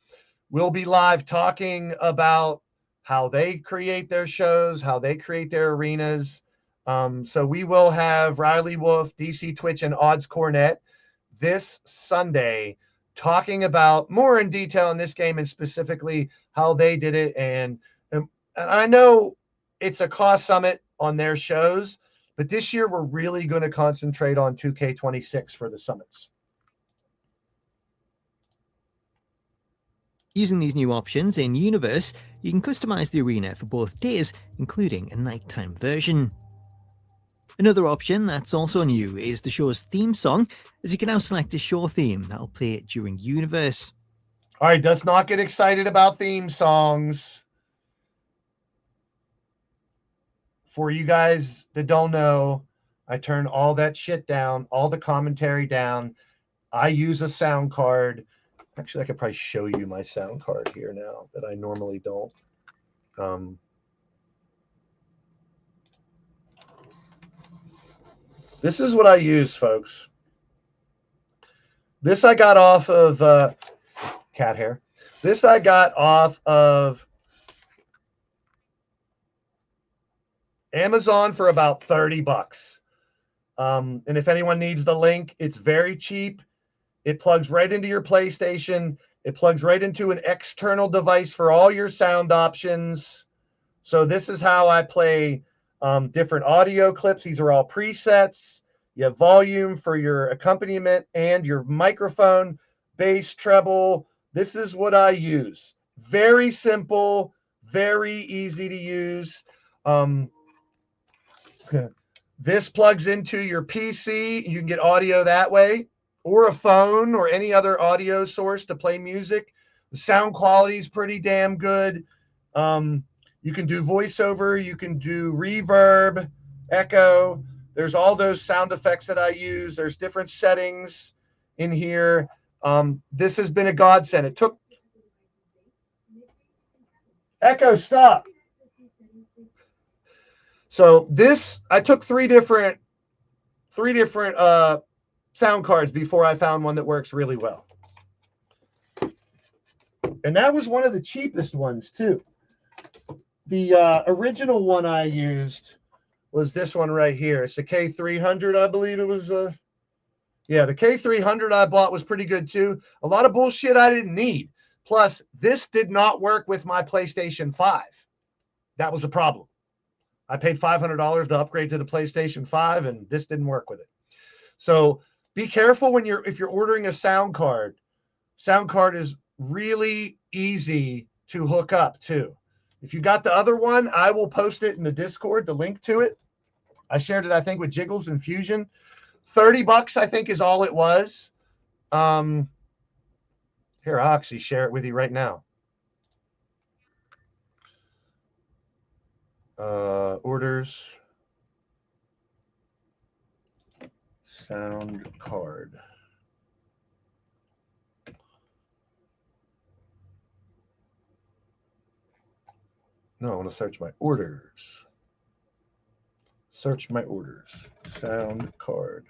We'll be live talking about how they create their shows, how they create their arenas. So we will have Riley Wolf, DC Twitch, and Odds Cornet this Sunday talking about more in detail in this game and specifically how they did it. And I know it's a cost summit on their shows, but this year we're really going to concentrate on 2K26 for the summits. using these new options in Universe, you can customize the arena for both days, including a nighttime version. Another option that's also new is the show's theme song, as you can now select a show theme that'll play during Universe. All right, let's not get excited about theme songs. For you guys that don't know, I turn all that shit down, all the commentary down. I use a sound card. Actually, I could probably show you my sound card here now that I normally don't. This is what I use, folks. This I got off of cat hair. This I got off of Amazon for about $30. And if anyone needs the link, it's very cheap. It plugs right into your PlayStation. It plugs right into an external device for all your sound options. So this is how I play different audio clips. These are all presets. You have volume for your accompaniment and your microphone, bass, treble. This is what I use. Very simple, very easy to use. This plugs into your PC. You can get audio that way, or a phone, or any other audio source to play music. The sound quality is pretty damn good. You can do voiceover. You can do reverb, echo. There's all those sound effects that I use. There's different settings in here. This has been a godsend. It took... Echo, stop. So this, I took three different sound cards before I found one that works really well. And that was one of the cheapest ones too. The original one I used was this one right here. It's the K300, I believe it was. Yeah, the K300 I bought was pretty good too. A lot of bullshit I didn't need. Plus, this did not work with my PlayStation 5. That was a problem. I paid $500 to upgrade to the PlayStation 5, and this didn't work with it. So be careful when if you're ordering a sound card. Sound card is really easy to hook up too. If you got the other one, I will post it in the Discord, the link to it. I shared it, I think, with Jiggles and Fusion. $30, I think, is all it was. Here, I'll actually share it with you right now. Orders, sound card. No, I want to search my orders. Search my orders. Sound card.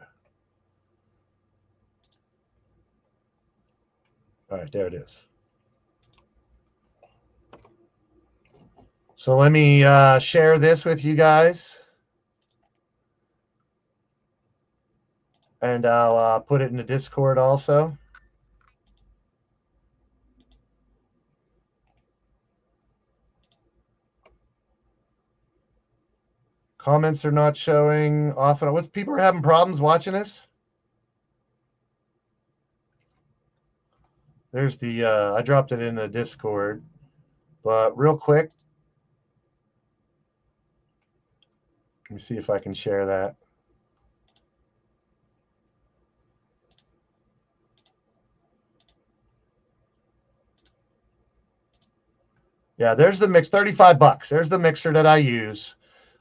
All right, there it is. So let me share this with you guys. And I'll put it in the Discord also. Comments are not showing often. What's people are having problems watching this? There's the, I dropped it in the Discord. But real quick, let me see if I can share that. Yeah, there's the mix, $35. There's the mixer that I use.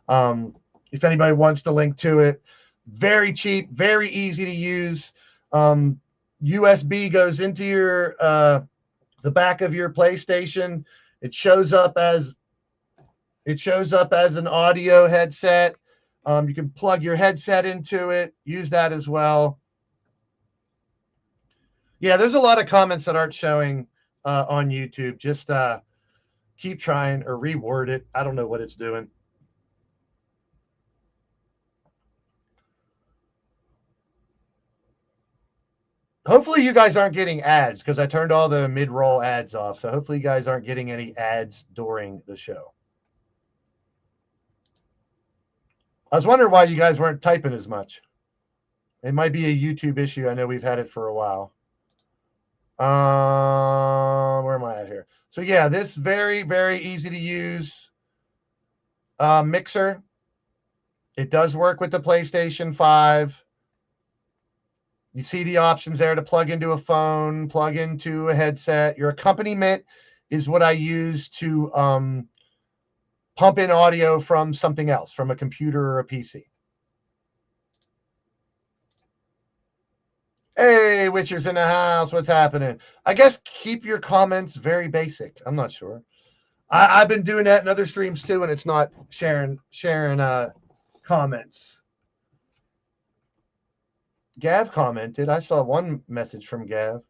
If anybody wants the link to it, very cheap, very easy to use. USB goes into your the back of your PlayStation. It shows up as an audio headset. You can plug your headset into it, use that as well. Yeah, there's a lot of comments that aren't showing on YouTube. Just keep trying or reword it. I don't know what it's doing. Hopefully you guys aren't getting ads because I turned all the mid-roll ads off. So hopefully you guys aren't getting any ads during the show. I was wondering why you guys weren't typing as much. It might be a YouTube issue. I know we've had it for a while. Where am I at here? So yeah, this very, very easy to use mixer. It does work with the PlayStation 5. You see the options there to plug into a phone, plug into a headset. Your accompaniment is what I use to pump in audio from something else, from a computer or a PC. Hey, Witcher's in the house. What's happening? I guess keep your comments very basic. I'm not sure. I've been doing that in other streams too, and it's not sharing comments. Gav commented. I saw one message from Gav.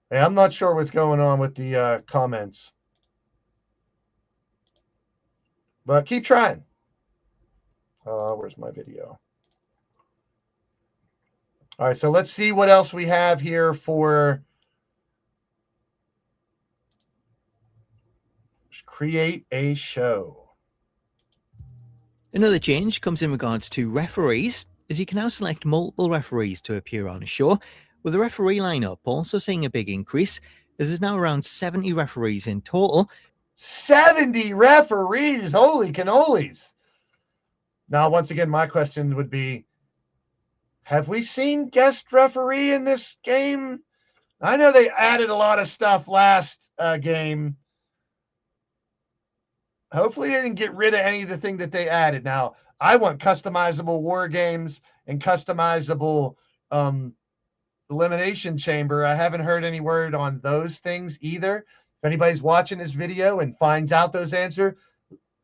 Hey, I'm not sure what's going on with the comments. But keep trying. Where's my video? All right, so let's see what else we have here for create a show. Another change comes in regards to referees, as you can now select multiple referees to appear on a show, with the referee lineup also seeing a big increase, as there's now around 70 referees in total. 70 referees! Holy cannolis! Now, once again, my question would be, have we seen guest referee in this game? I know they added a lot of stuff last game. Hopefully they didn't get rid of any of the thing that they added. Now, I want customizable war games and customizable elimination chamber. I haven't heard any word on those things either. If anybody's watching this video and finds out those answers,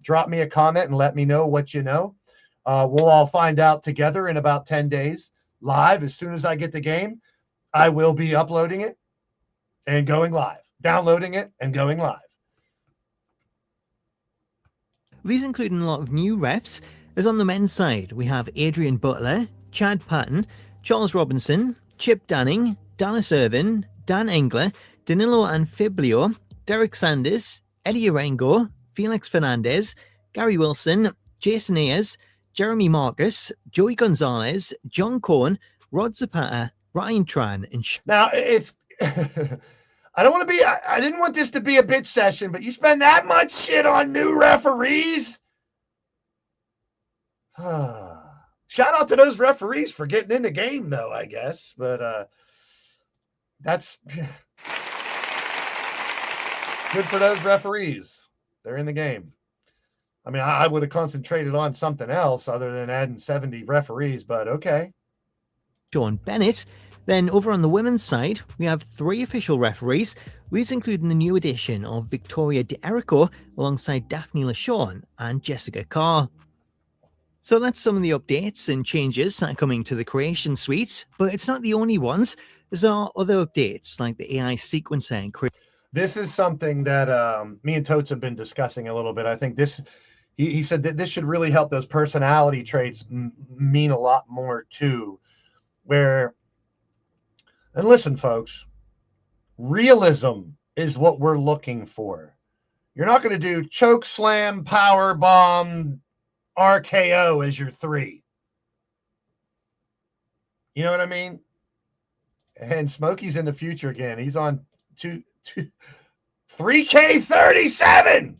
drop me a comment and let me know what you know. We'll all find out together in about 10 days live. As soon as I get the game, I will be uploading it and going live, downloading it and going live. These include a lot of new refs, as on the men's side we have Adrian Butler, Chad Patton, Charles Robinson, Chip Danning, Dallas Irvin, Dan Engler, Danilo Anfiblio, Derek Sanders, Eddie Arengo, Felix Fernandez, Gary Wilson, Jason Ayers, Jeremy Marcus, Joey Gonzalez, John Cohn, Rod Zapata, Ryan Tran, and now it's I don't want to be, I didn't want this to be a bitch session, but you spend that much shit on new referees? Shout out to those referees for getting in the game, though, I guess. But that's good for those referees. They're in the game. I mean, I would have concentrated on something else other than adding 70 referees, but okay. Sean Bennett. Then over on the women's side, we have 3 official referees, these including the new addition of Victoria D'Erico alongside Daphne LaShawn and Jessica Carr. So that's some of the updates and changes that are coming to the Creation Suite, but it's not the only ones. There are other updates like the AI sequencer and this is something that me and Totes have been discussing a little bit. I think this, he said that this should really help those personality traits mean a lot more too, where, and listen, folks, realism is what we're looking for. You're not going to do choke slam, power bomb, RKO as your 3. You know what I mean? And Smokey's in the future again. He's on 3K37.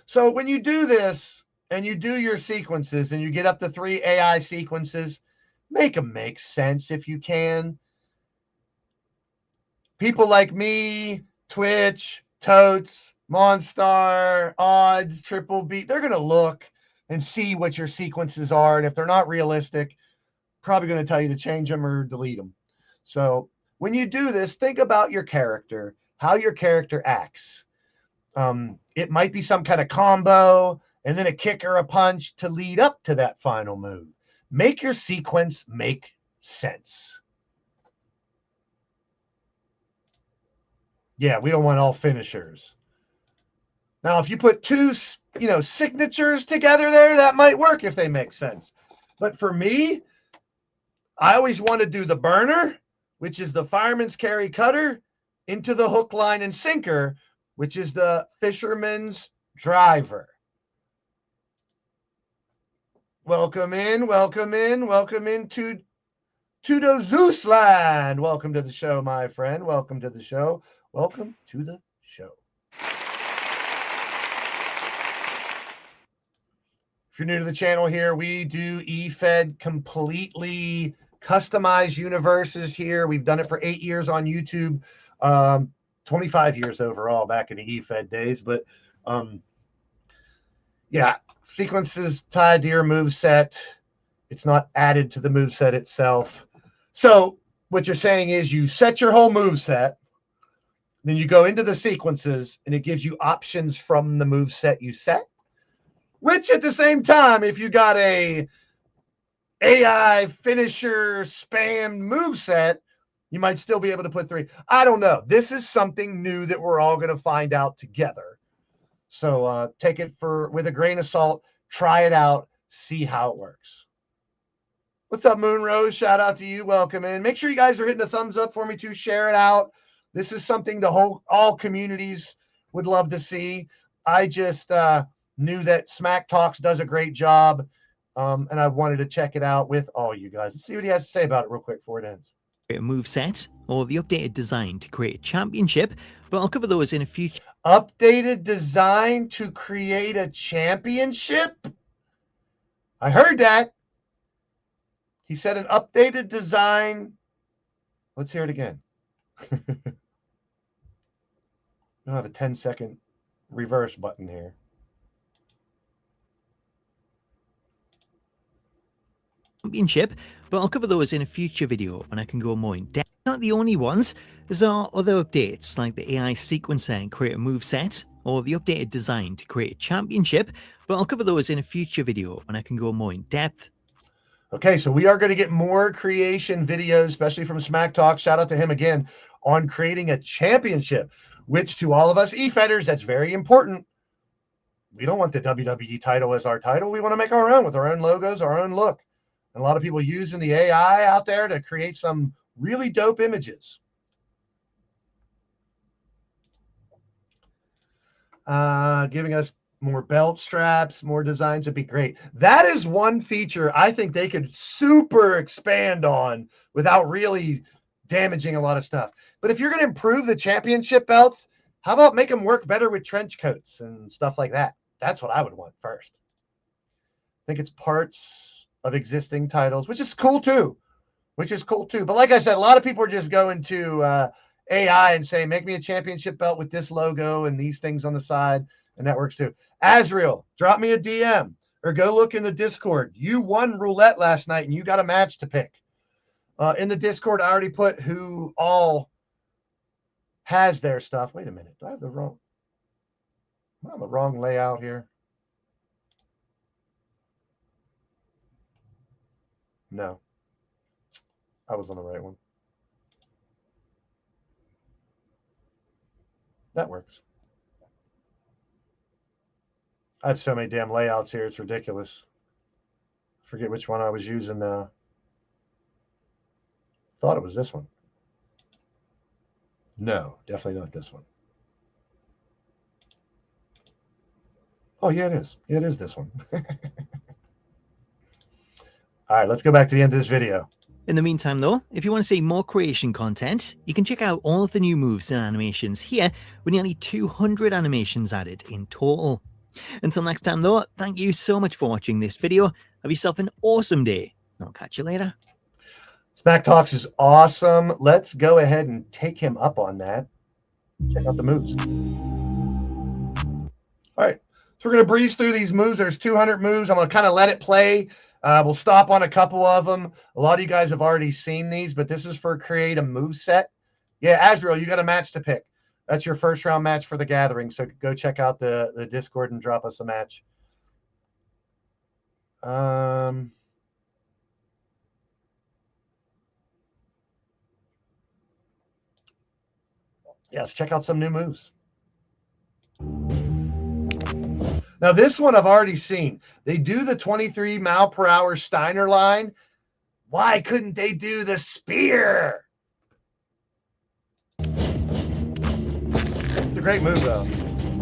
So when you do this and you do your sequences and you get up to 3 AI sequences, make them make sense if you can. People like me, Twitch, Totes, Monstar, Odds, Triple B, they're going to look and see what your sequences are. And if they're not realistic, probably going to tell you to change them or delete them. So when you do this, think about your character, how your character acts. It might be some kind of combo and then a kick or a punch to lead up to that final move. Make your sequence make sense. Yeah, we don't want all finishers. Now, if you put 2, signatures together there, that might work if they make sense. But for me, I always want to do the burner, which is the fireman's carry cutter, into the hook, line, and sinker, which is the fisherman's driver. Welcome in to Tudo Zeusland. Welcome to the show, my friend. Welcome to the show. Welcome to the show. If you're new to the channel here, we do eFed completely customized universes here. We've done it for 8 years on YouTube, 25 years overall back in the eFed days. But yeah, sequences tied to your moveset. It's not added to the moveset itself. So what you're saying is you set your whole moveset, then you go into the sequences, and it gives you options from the moveset you set. Which at the same time, if you got a AI finisher spam moveset, you might still be able to put 3. I don't know. This is something new that we're all going to find out together. So take it with a grain of salt. Try it out. See how it works. What's up, Moonrose? Shout out to you. Welcome in. Make sure you guys are hitting a thumbs up for me too. Share it out. This is something all communities would love to see. I just knew that Smack Talks does a great job, and I wanted to check it out with all you guys. Let's see what he has to say about it real quick before it ends. A moveset or the updated design to create a championship, but I'll cover those in a future. Updated design to create a championship? I heard that. He said an updated design. Let's hear it again. I don't have a 10-second reverse button here. Championship, but I'll cover those in a future video when I can go more in depth. Not the only ones. There are other updates like the AI sequencer and create a moveset, or the updated design to create a championship, but I'll cover those in a future video when I can go more in depth. Okay, so we are going to get more creation videos, especially from Smack Talk. Shout out to him again on creating a championship, which to all of us e-fetters, that's very important. We don't want the WWE title as our title. We want to make our own with our own logos, our own look. And a lot of people using the AI out there to create some really dope images. Giving us more belt straps, more designs would be great. That is one feature I think they could super expand on without really damaging a lot of stuff. But if you're going to improve the championship belts, how about make them work better with trench coats and stuff like that? That's what I would want first. I think it's parts of existing titles, which is cool too. But like I said, a lot of people are just going to AI and saying, make me a championship belt with this logo and these things on the side, and that works too. Azriel, drop me a DM or go look in the Discord. You won roulette last night and you got a match to pick. In the Discord, I already put who all has their stuff. Wait a minute. Do I have the wrong? Am I on the wrong layout here? No. I was on the right one. That works. I have so many damn layouts here. It's ridiculous. Forget which one I was using now. Thought it was this one. No, definitely not this one. Oh, yeah, it is. Yeah, it is this one. All right, let's go back to the end of this video. In the meantime, though, if you want to see more creation content, you can check out all of the new moves and animations here, with nearly 200 animations added in total. Until next time, though, thank you so much for watching this video. Have yourself an awesome day. I'll catch you later. Smack Talks is awesome. Let's go ahead and take him up on that. Check out the moves. All right, so we're going to breeze through these moves. There's 200 moves. I'm going to kind of let it play. We'll stop on a couple of them. A lot of you guys have already seen these, but this is for create a move set. Yeah, Azriel, you got a match to pick. That's your first round match for the gathering. So go check out the Discord and drop us a match. Let's check out some new moves. Now, this one I've already seen. They do the 23 mile per hour Steiner line. Why couldn't they do the spear? It's a great move, though.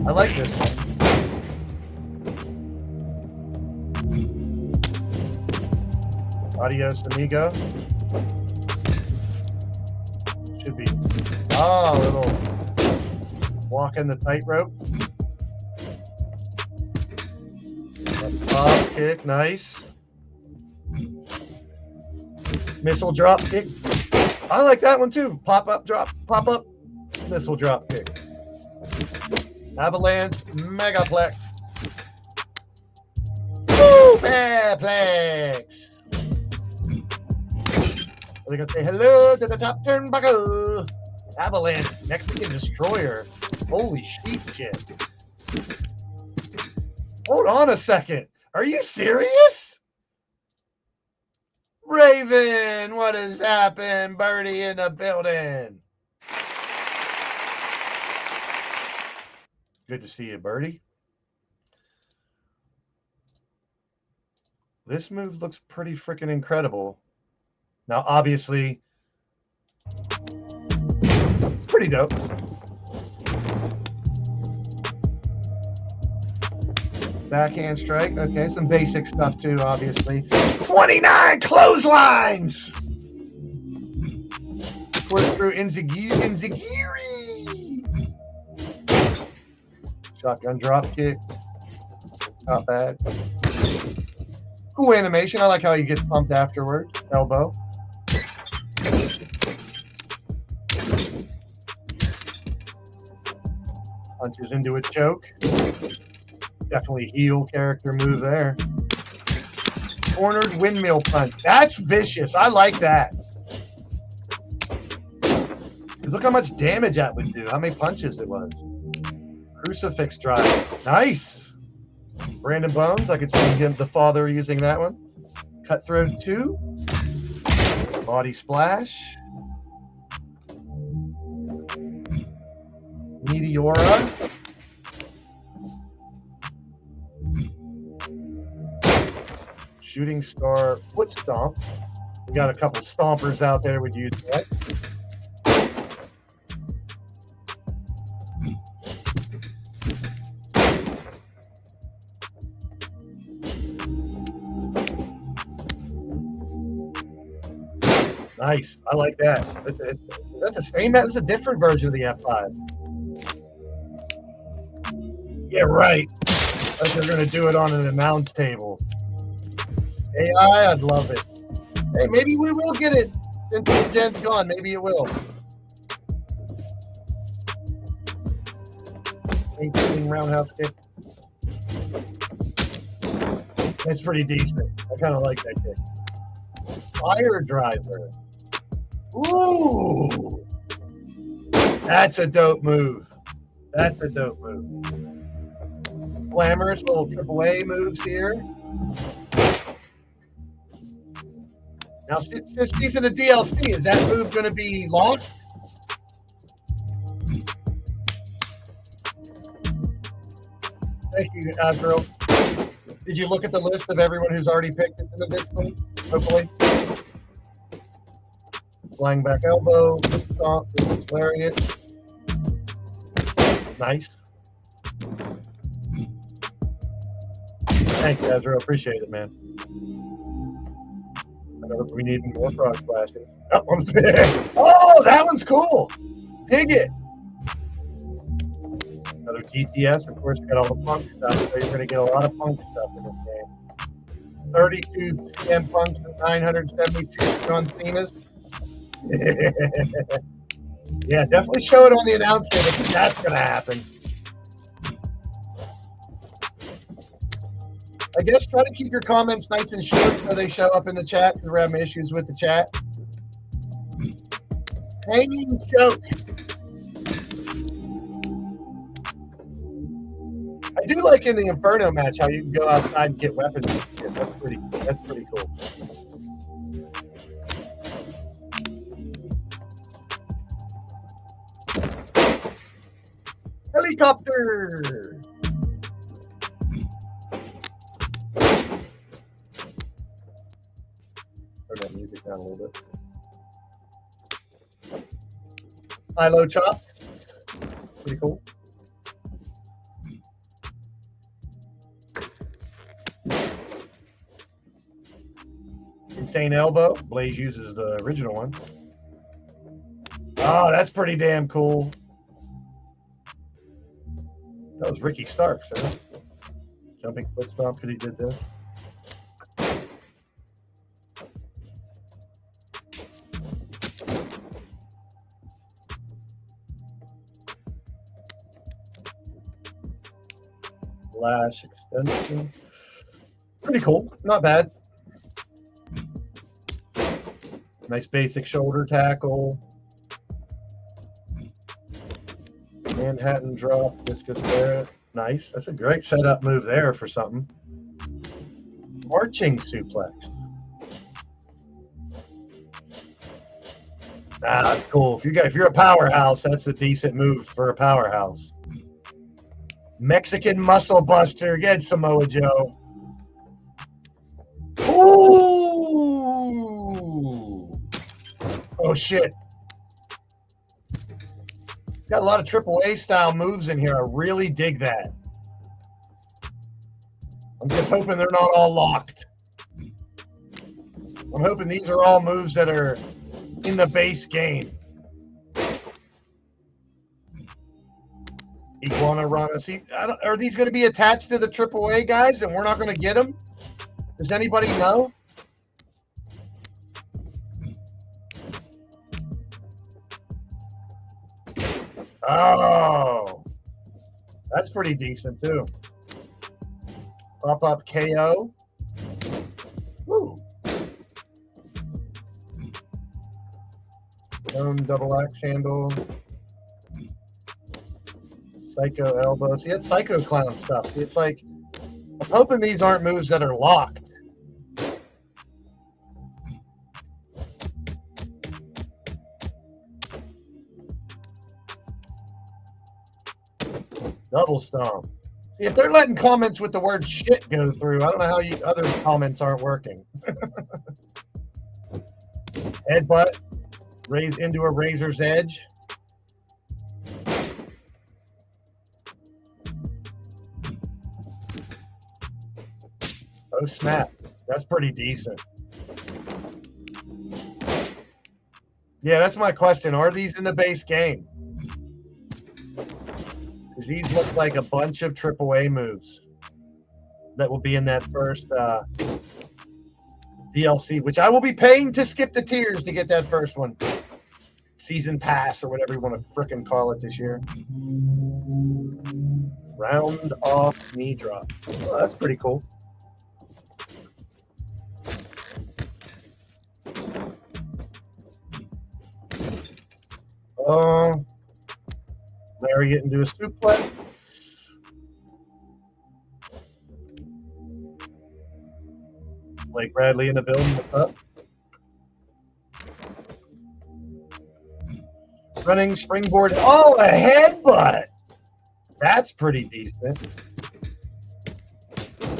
I like this one. Adios, amigo. Should be. Oh, a little walk in the tightrope. Pop kick, nice. Missile drop kick. I like that one too. Pop up, drop, pop up. Missile drop kick. Avalanche, megaplex. Superplex. We're gonna say hello to the top turnbuckle. Avalanche, Mexican destroyer. Holy sheep shit. Hold on a second. Are you serious? Raven, what has happened? Birdie in the building. Good to see you, Birdie. This move looks pretty freaking incredible. Now, obviously, it's pretty dope. Backhand strike. Okay, some basic stuff too, obviously. 29 clotheslines! Work through Inzagiri. Shotgun drop kick. Not bad. Cool animation. I like how he gets pumped afterward. Elbow. Punches into a choke. Definitely heel character move there. Cornered windmill punch. That's vicious. I like that. Because look how much damage that would do. How many punches it was. Crucifix drive. Nice. Brandon Bones. I could see him, the father, using that one. Cutthroat 2. Body splash. Meteora. Shooting star foot stomp. We got a couple stompers out there would use that. Nice. I like that. Is that the same? That's a different version of the F5. Yeah, right. Like they're going to do it on an announce table. AI, I'd love it. Hey, maybe we will get it. Since the gen's gone, maybe it will. 18 roundhouse kick. That's pretty decent. I kind of like that kick. Fire driver. Ooh! That's a dope move. That's a dope move. Glamorous little AAA moves here. Now, since he's in the DLC, is that move going to be locked? Thank you, Azrael. Did you look at the list of everyone who's already picked into this one? Hopefully. Flying back elbow, stomp, lariat. Nice. Thanks, Azrael. Appreciate it, man. I know that we need more frog splashes. Oh, that one's cool. Dig it. Another GTS. Of course, we got all the punk stuff, so you're going to get a lot of punk stuff in this game. 32 CM Punks and 972 John Cena's. Yeah, definitely show it on the announcement if that's going to happen. I guess try to keep your comments nice and short so they show up in the chat because we're having issues with the chat. Hanging choke. I do like in the Inferno match how you can go outside and get weapons and shit. That's pretty cool. Helicopter. Turn that music down a little bit. High-low chops. Pretty cool. Insane elbow. Blaise uses the original one. Oh, that's pretty damn cool. That was Ricky Starks, huh? Jumping foot stomp because he did this. Lash extension. Pretty cool. Not bad. Nice basic shoulder tackle. Manhattan drop, discus barrett. Nice. That's a great setup move there for something. Marching suplex. Ah, that's cool. If you're a powerhouse, that's a decent move for a powerhouse. Mexican muscle buster. Get Samoa Joe. Ooh! Oh shit! Got a lot of AAA style moves in here. I really dig that. I'm just hoping they're not all locked. I'm hoping these are all moves that are in the base game. Iguana Rana. See, are these going to be attached to the AAA guys and we're not going to get them? Does anybody know? Oh, that's pretty decent too. Pop up KO. Woo. Double axe handle. Psycho elbow. See, that's Psycho Clown stuff. It's like, I'm hoping these aren't moves that are locked. Double stomp. See, if they're letting comments with the word shit go through, I don't know how other comments aren't working. Headbutt. Raise into a razor's edge. Oh, snap. That's pretty decent. Yeah, that's my question. Are these in the base game? Because these look like a bunch of AAA moves that will be in that first DLC, which I will be paying to skip the tiers to get that first one. Season pass or whatever you want to frickin' call it this year. Round off knee drop. Oh, that's pretty cool. Larry getting into a suplex. Blake Bradley in the building. What's up? Running springboard. Oh, a headbutt. That's pretty decent.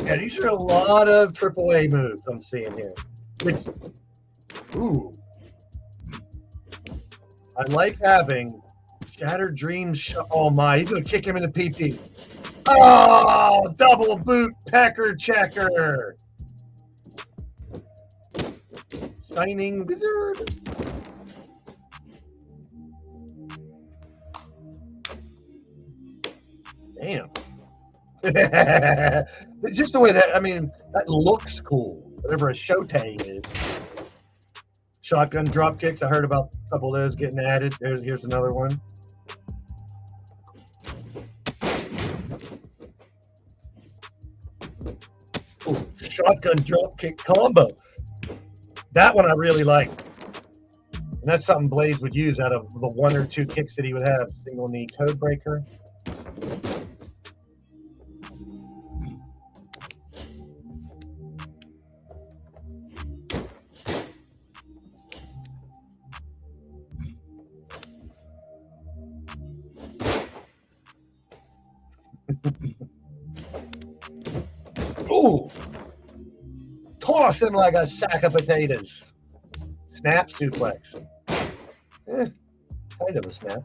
Yeah, these are a lot of AAA moves I'm seeing here. Which, ooh. I like having Shattered Dreams. Oh my, he's going to kick him in the PP. Oh, double boot pecker checker. Shining Wizard. Damn. Just the way that, I mean, that looks cool. Whatever a shote is. Shotgun drop kicks. I heard about a couple of those getting added. Here's another one. Ooh, shotgun drop kick combo. That one I really like. And that's something Blaise would use out of the one or two kicks that he would have. Single knee code breaker. Ooh. Toss him like a sack of potatoes. Snap suplex. Kind of a snap.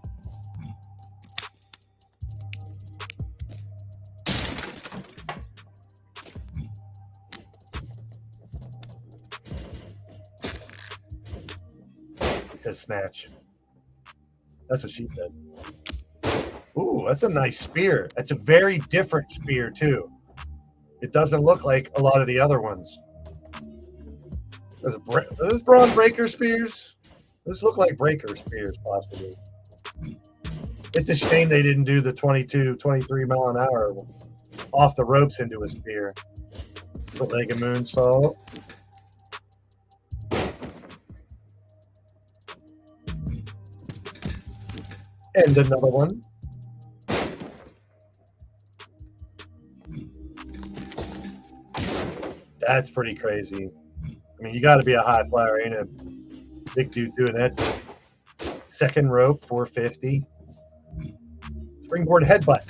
He says snatch. That's what she said. Ooh, that's a nice spear. That's a very different spear, too. It doesn't look like a lot of the other ones. Are those Braun Breaker spears? Those look like Breaker spears, possibly. It's a shame they didn't do the 22, 23 mile an hour off the ropes into a spear. Foot-leg and moonsault. And another one. That's pretty crazy. I mean, you got to be a high flyer, ain't a big dude doing that. Second rope, 450. Springboard headbutt.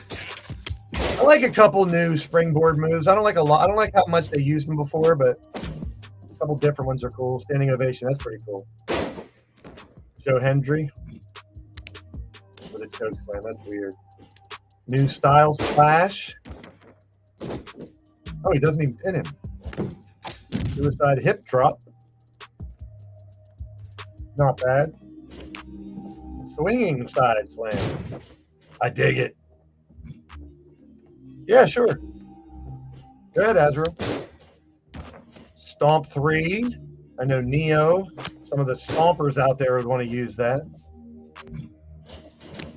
I like a couple new springboard moves. I don't like a lot. I don't like how much they used them before, but a couple different ones are cool. Standing ovation, that's pretty cool. Joe Hendry with a choke slam, that's weird. New style splash. Oh, he doesn't even pin him. Suicide hip drop. Not bad. Swinging side slam. I dig it. Yeah, sure. Go ahead, Azrael. Stomp 3. I know Neo. Some of the stompers out there would want to use that.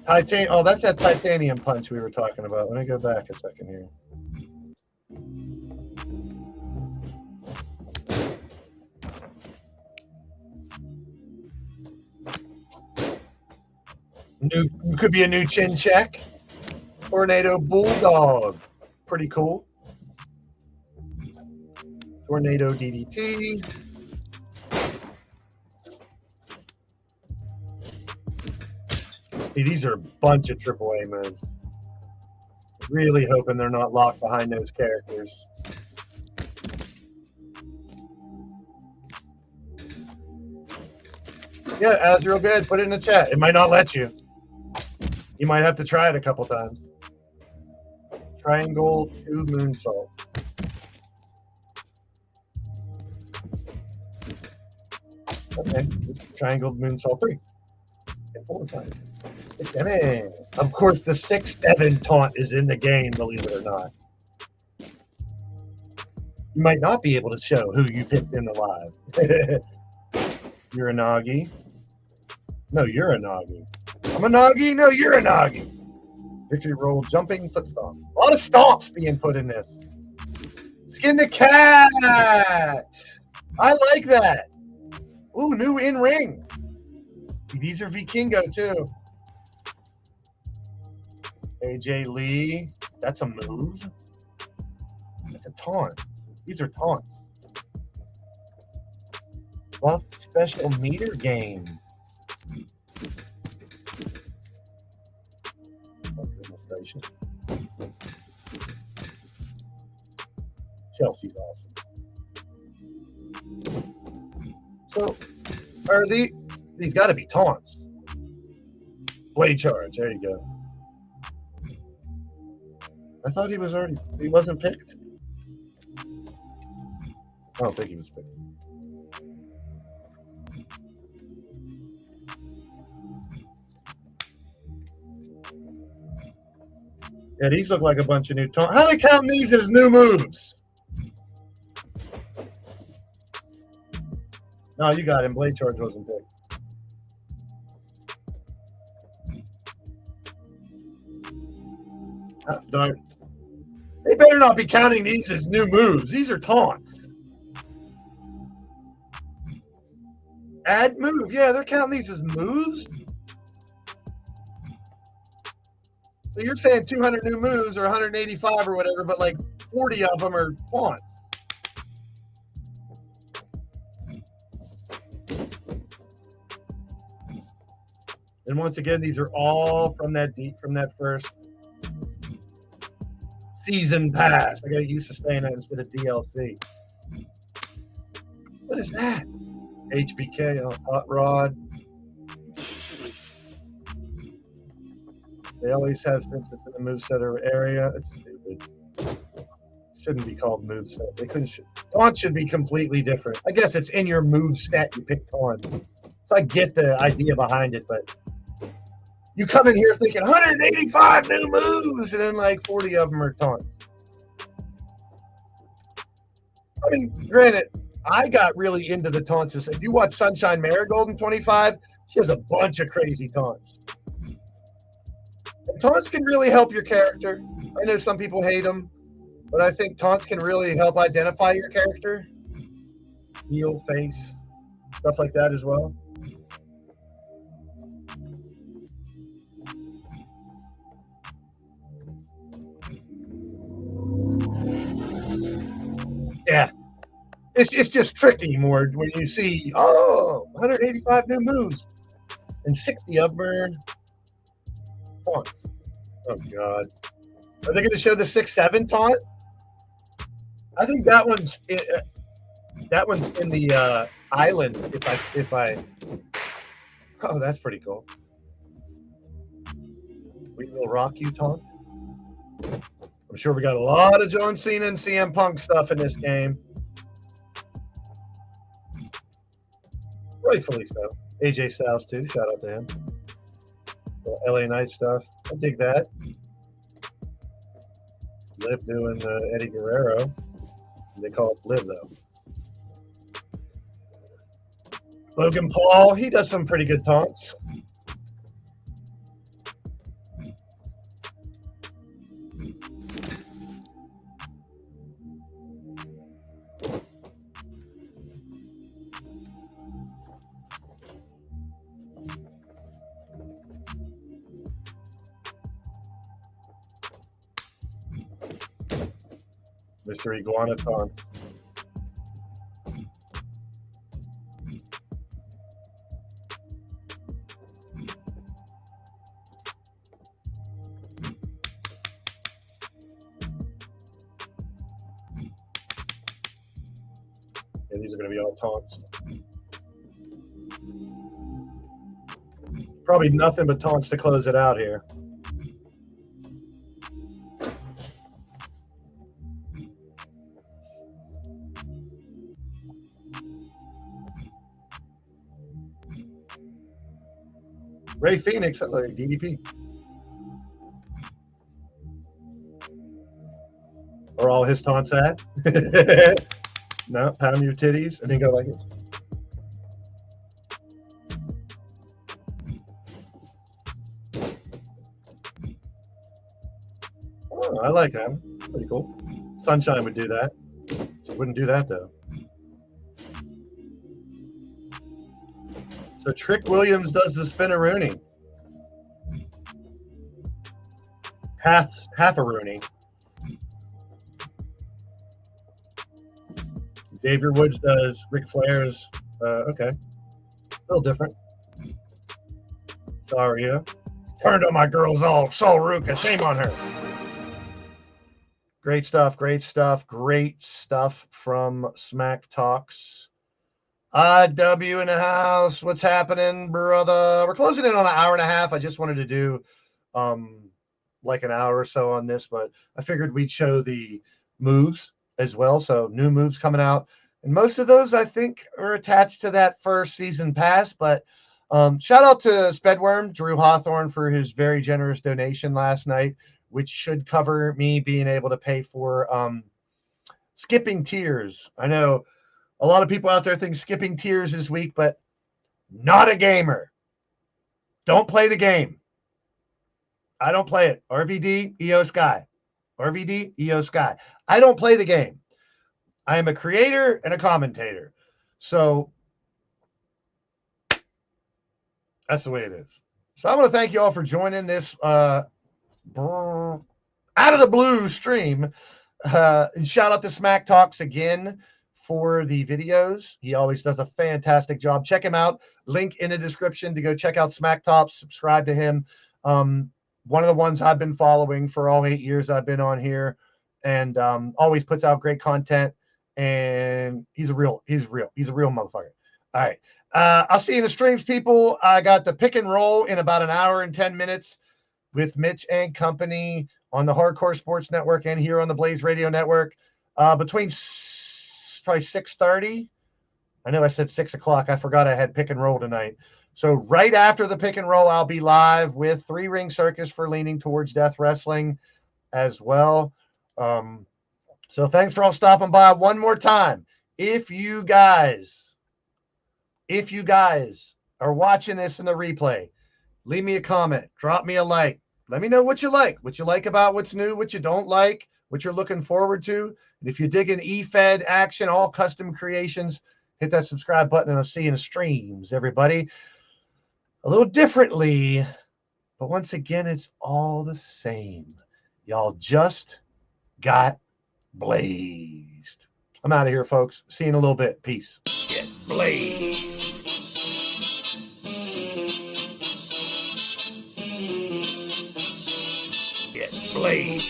Oh, that's that titanium punch we were talking about. Let me go back a second here. Could be a new chin check. Tornado Bulldog. Pretty cool. Tornado DDT. See, these are a bunch of AAA moves. Really hoping they're not locked behind those characters. Yeah, Azrael, good. Put it in the chat. It might not let you. You might have to try it a couple times. Triangle 2 moonsault. Okay, triangle moonsault 3. And 4 times. Of course, the 6-7 taunt is in the game, believe it or not. You might not be able to show who you picked in the live. You're a Nagi. No, you're a Nagi. I'm a Nagi. No, you're a Nagi. Victory roll, jumping foot stomp. A lot of stomps being put in this. Skin the cat. I like that. Ooh, new in-ring. These are Vikingo, too. AJ Lee. That's a move. That's a taunt. These are taunts. Buff special meter game. Oh, goodness gracious. Chelsea's awesome. So, are these got to be taunts? Blade charge. There you go. I thought he wasn't picked. I don't think he was picked. Yeah, these look like a bunch of new taunts. How are they counting these as new moves? No, you got him. Blade charge wasn't picked. Ah, darn. They better not be counting these as new moves. These are taunts. Add move. Yeah, they're counting these as moves. So you're saying 200 new moves or 185 or whatever, but like 40 of them are taunts. And once again, these are all from that first season pass. I got used to saying that instead of DLC. What is that? HBK, Hot Rod. They always have since it's in the moveset area. It's stupid. Shouldn't be called moveset. They couldn't. Taunt should be completely different. I guess it's in your moveset you pick taunt. So I get the idea behind it, but you come in here thinking 185 new moves, and then like 40 of them are taunts. I mean, granted, I got really into the taunts. If you watch Sunshine Marigold in 25, she has a bunch of crazy taunts. And taunts can really help your character. I know some people hate them, but I think taunts can really help identify your character. Heel, face, stuff like that as well. Yeah. It's just tricky more when you see 185 new moves and 60 of them are taunts. Oh god, are they going to show the 6-7 taunt? I think that one's in the island. If I oh, that's pretty cool. We will rock you taunt. I'm sure we got a lot of John Cena and CM Punk stuff in this game. Rightfully so. AJ Styles too. Shout out to him. LA Knight stuff. I dig that. Liv doing Eddie Guerrero. They call it Liv though. Logan Paul. He does some pretty good taunts. Mr. Iguana taunt. Yeah, these are going to be all taunts. Probably nothing but taunts to close it out here. Ray Phoenix, like DDP. Are all his taunts at? No, pound your titties and then go like this. Oh, I like that. Pretty cool. Sunshine would do that. She wouldn't do that though. So Trick Williams does the spin-a-rooney. Half a Rooney. Xavier Woods does Ric Flair's. Okay. A little different. Saria. Turned on my girl's all Sol Ruka. Shame on her. Great stuff. Great stuff. Great stuff from Smack Talks. W in the house. What's happening, brother? We're closing in on an hour and a half. I just wanted to do like an hour or so on this, but I figured we'd show the moves as well. So new moves coming out. And most of those, I think, are attached to that first season pass. But shout out to Spedworm, Drew Hawthorne, for his very generous donation last night, which should cover me being able to pay for skipping tiers. I know a lot of people out there think skipping tiers is weak, but not a gamer. Don't play the game. I don't play it. RVD, EO Sky. RVD, EO Sky. I don't play the game. I am a creator and a commentator. So that's the way it is. So I want to thank you all for joining this out of the blue stream. And shout out to Smack Talks again for the videos. He always does a fantastic job. Check him out. Link in the description to go check out Smack Talks. Subscribe to him. One of the ones I've been following for all 8 years I've been on here, and always puts out great content. And he's a real motherfucker. All right. I'll see you in the streams, people. I got the pick and roll in about an hour and 10 minutes with Mitch and company on the Hardcore Sports Network and here on the Blaze Radio Network between probably 6:30. I know I said 6 o'clock. I forgot I had pick and roll tonight. So right after the pick and roll, I'll be live with 3 Ring Circus for Leaning Towards Death Wrestling as well. So thanks for all stopping by one more time. If you guys are watching this in the replay, leave me a comment, drop me a like. Let me know what you like about what's new, what you don't like, what you're looking forward to. And if you dig an E-Fed action, all custom creations, hit that subscribe button and I'll see you in the streams, everybody. A little differently, but once again, it's all the same. Y'all just got blazed. I'm out of here, folks. See you in a little bit. Peace. Get blazed. Get blazed.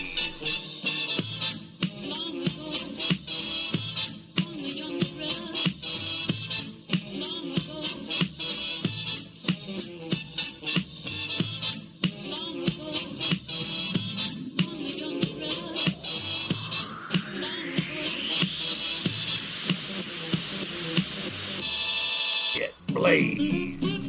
Get blazed.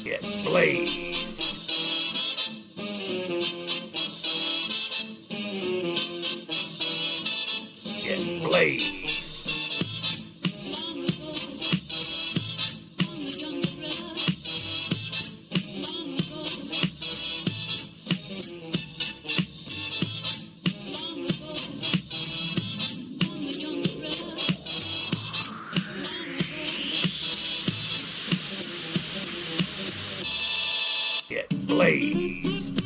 Get blazed. Get blazed. Get blazed.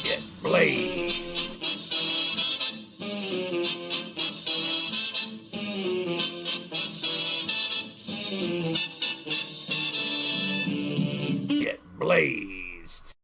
Get blazed. Get blazed.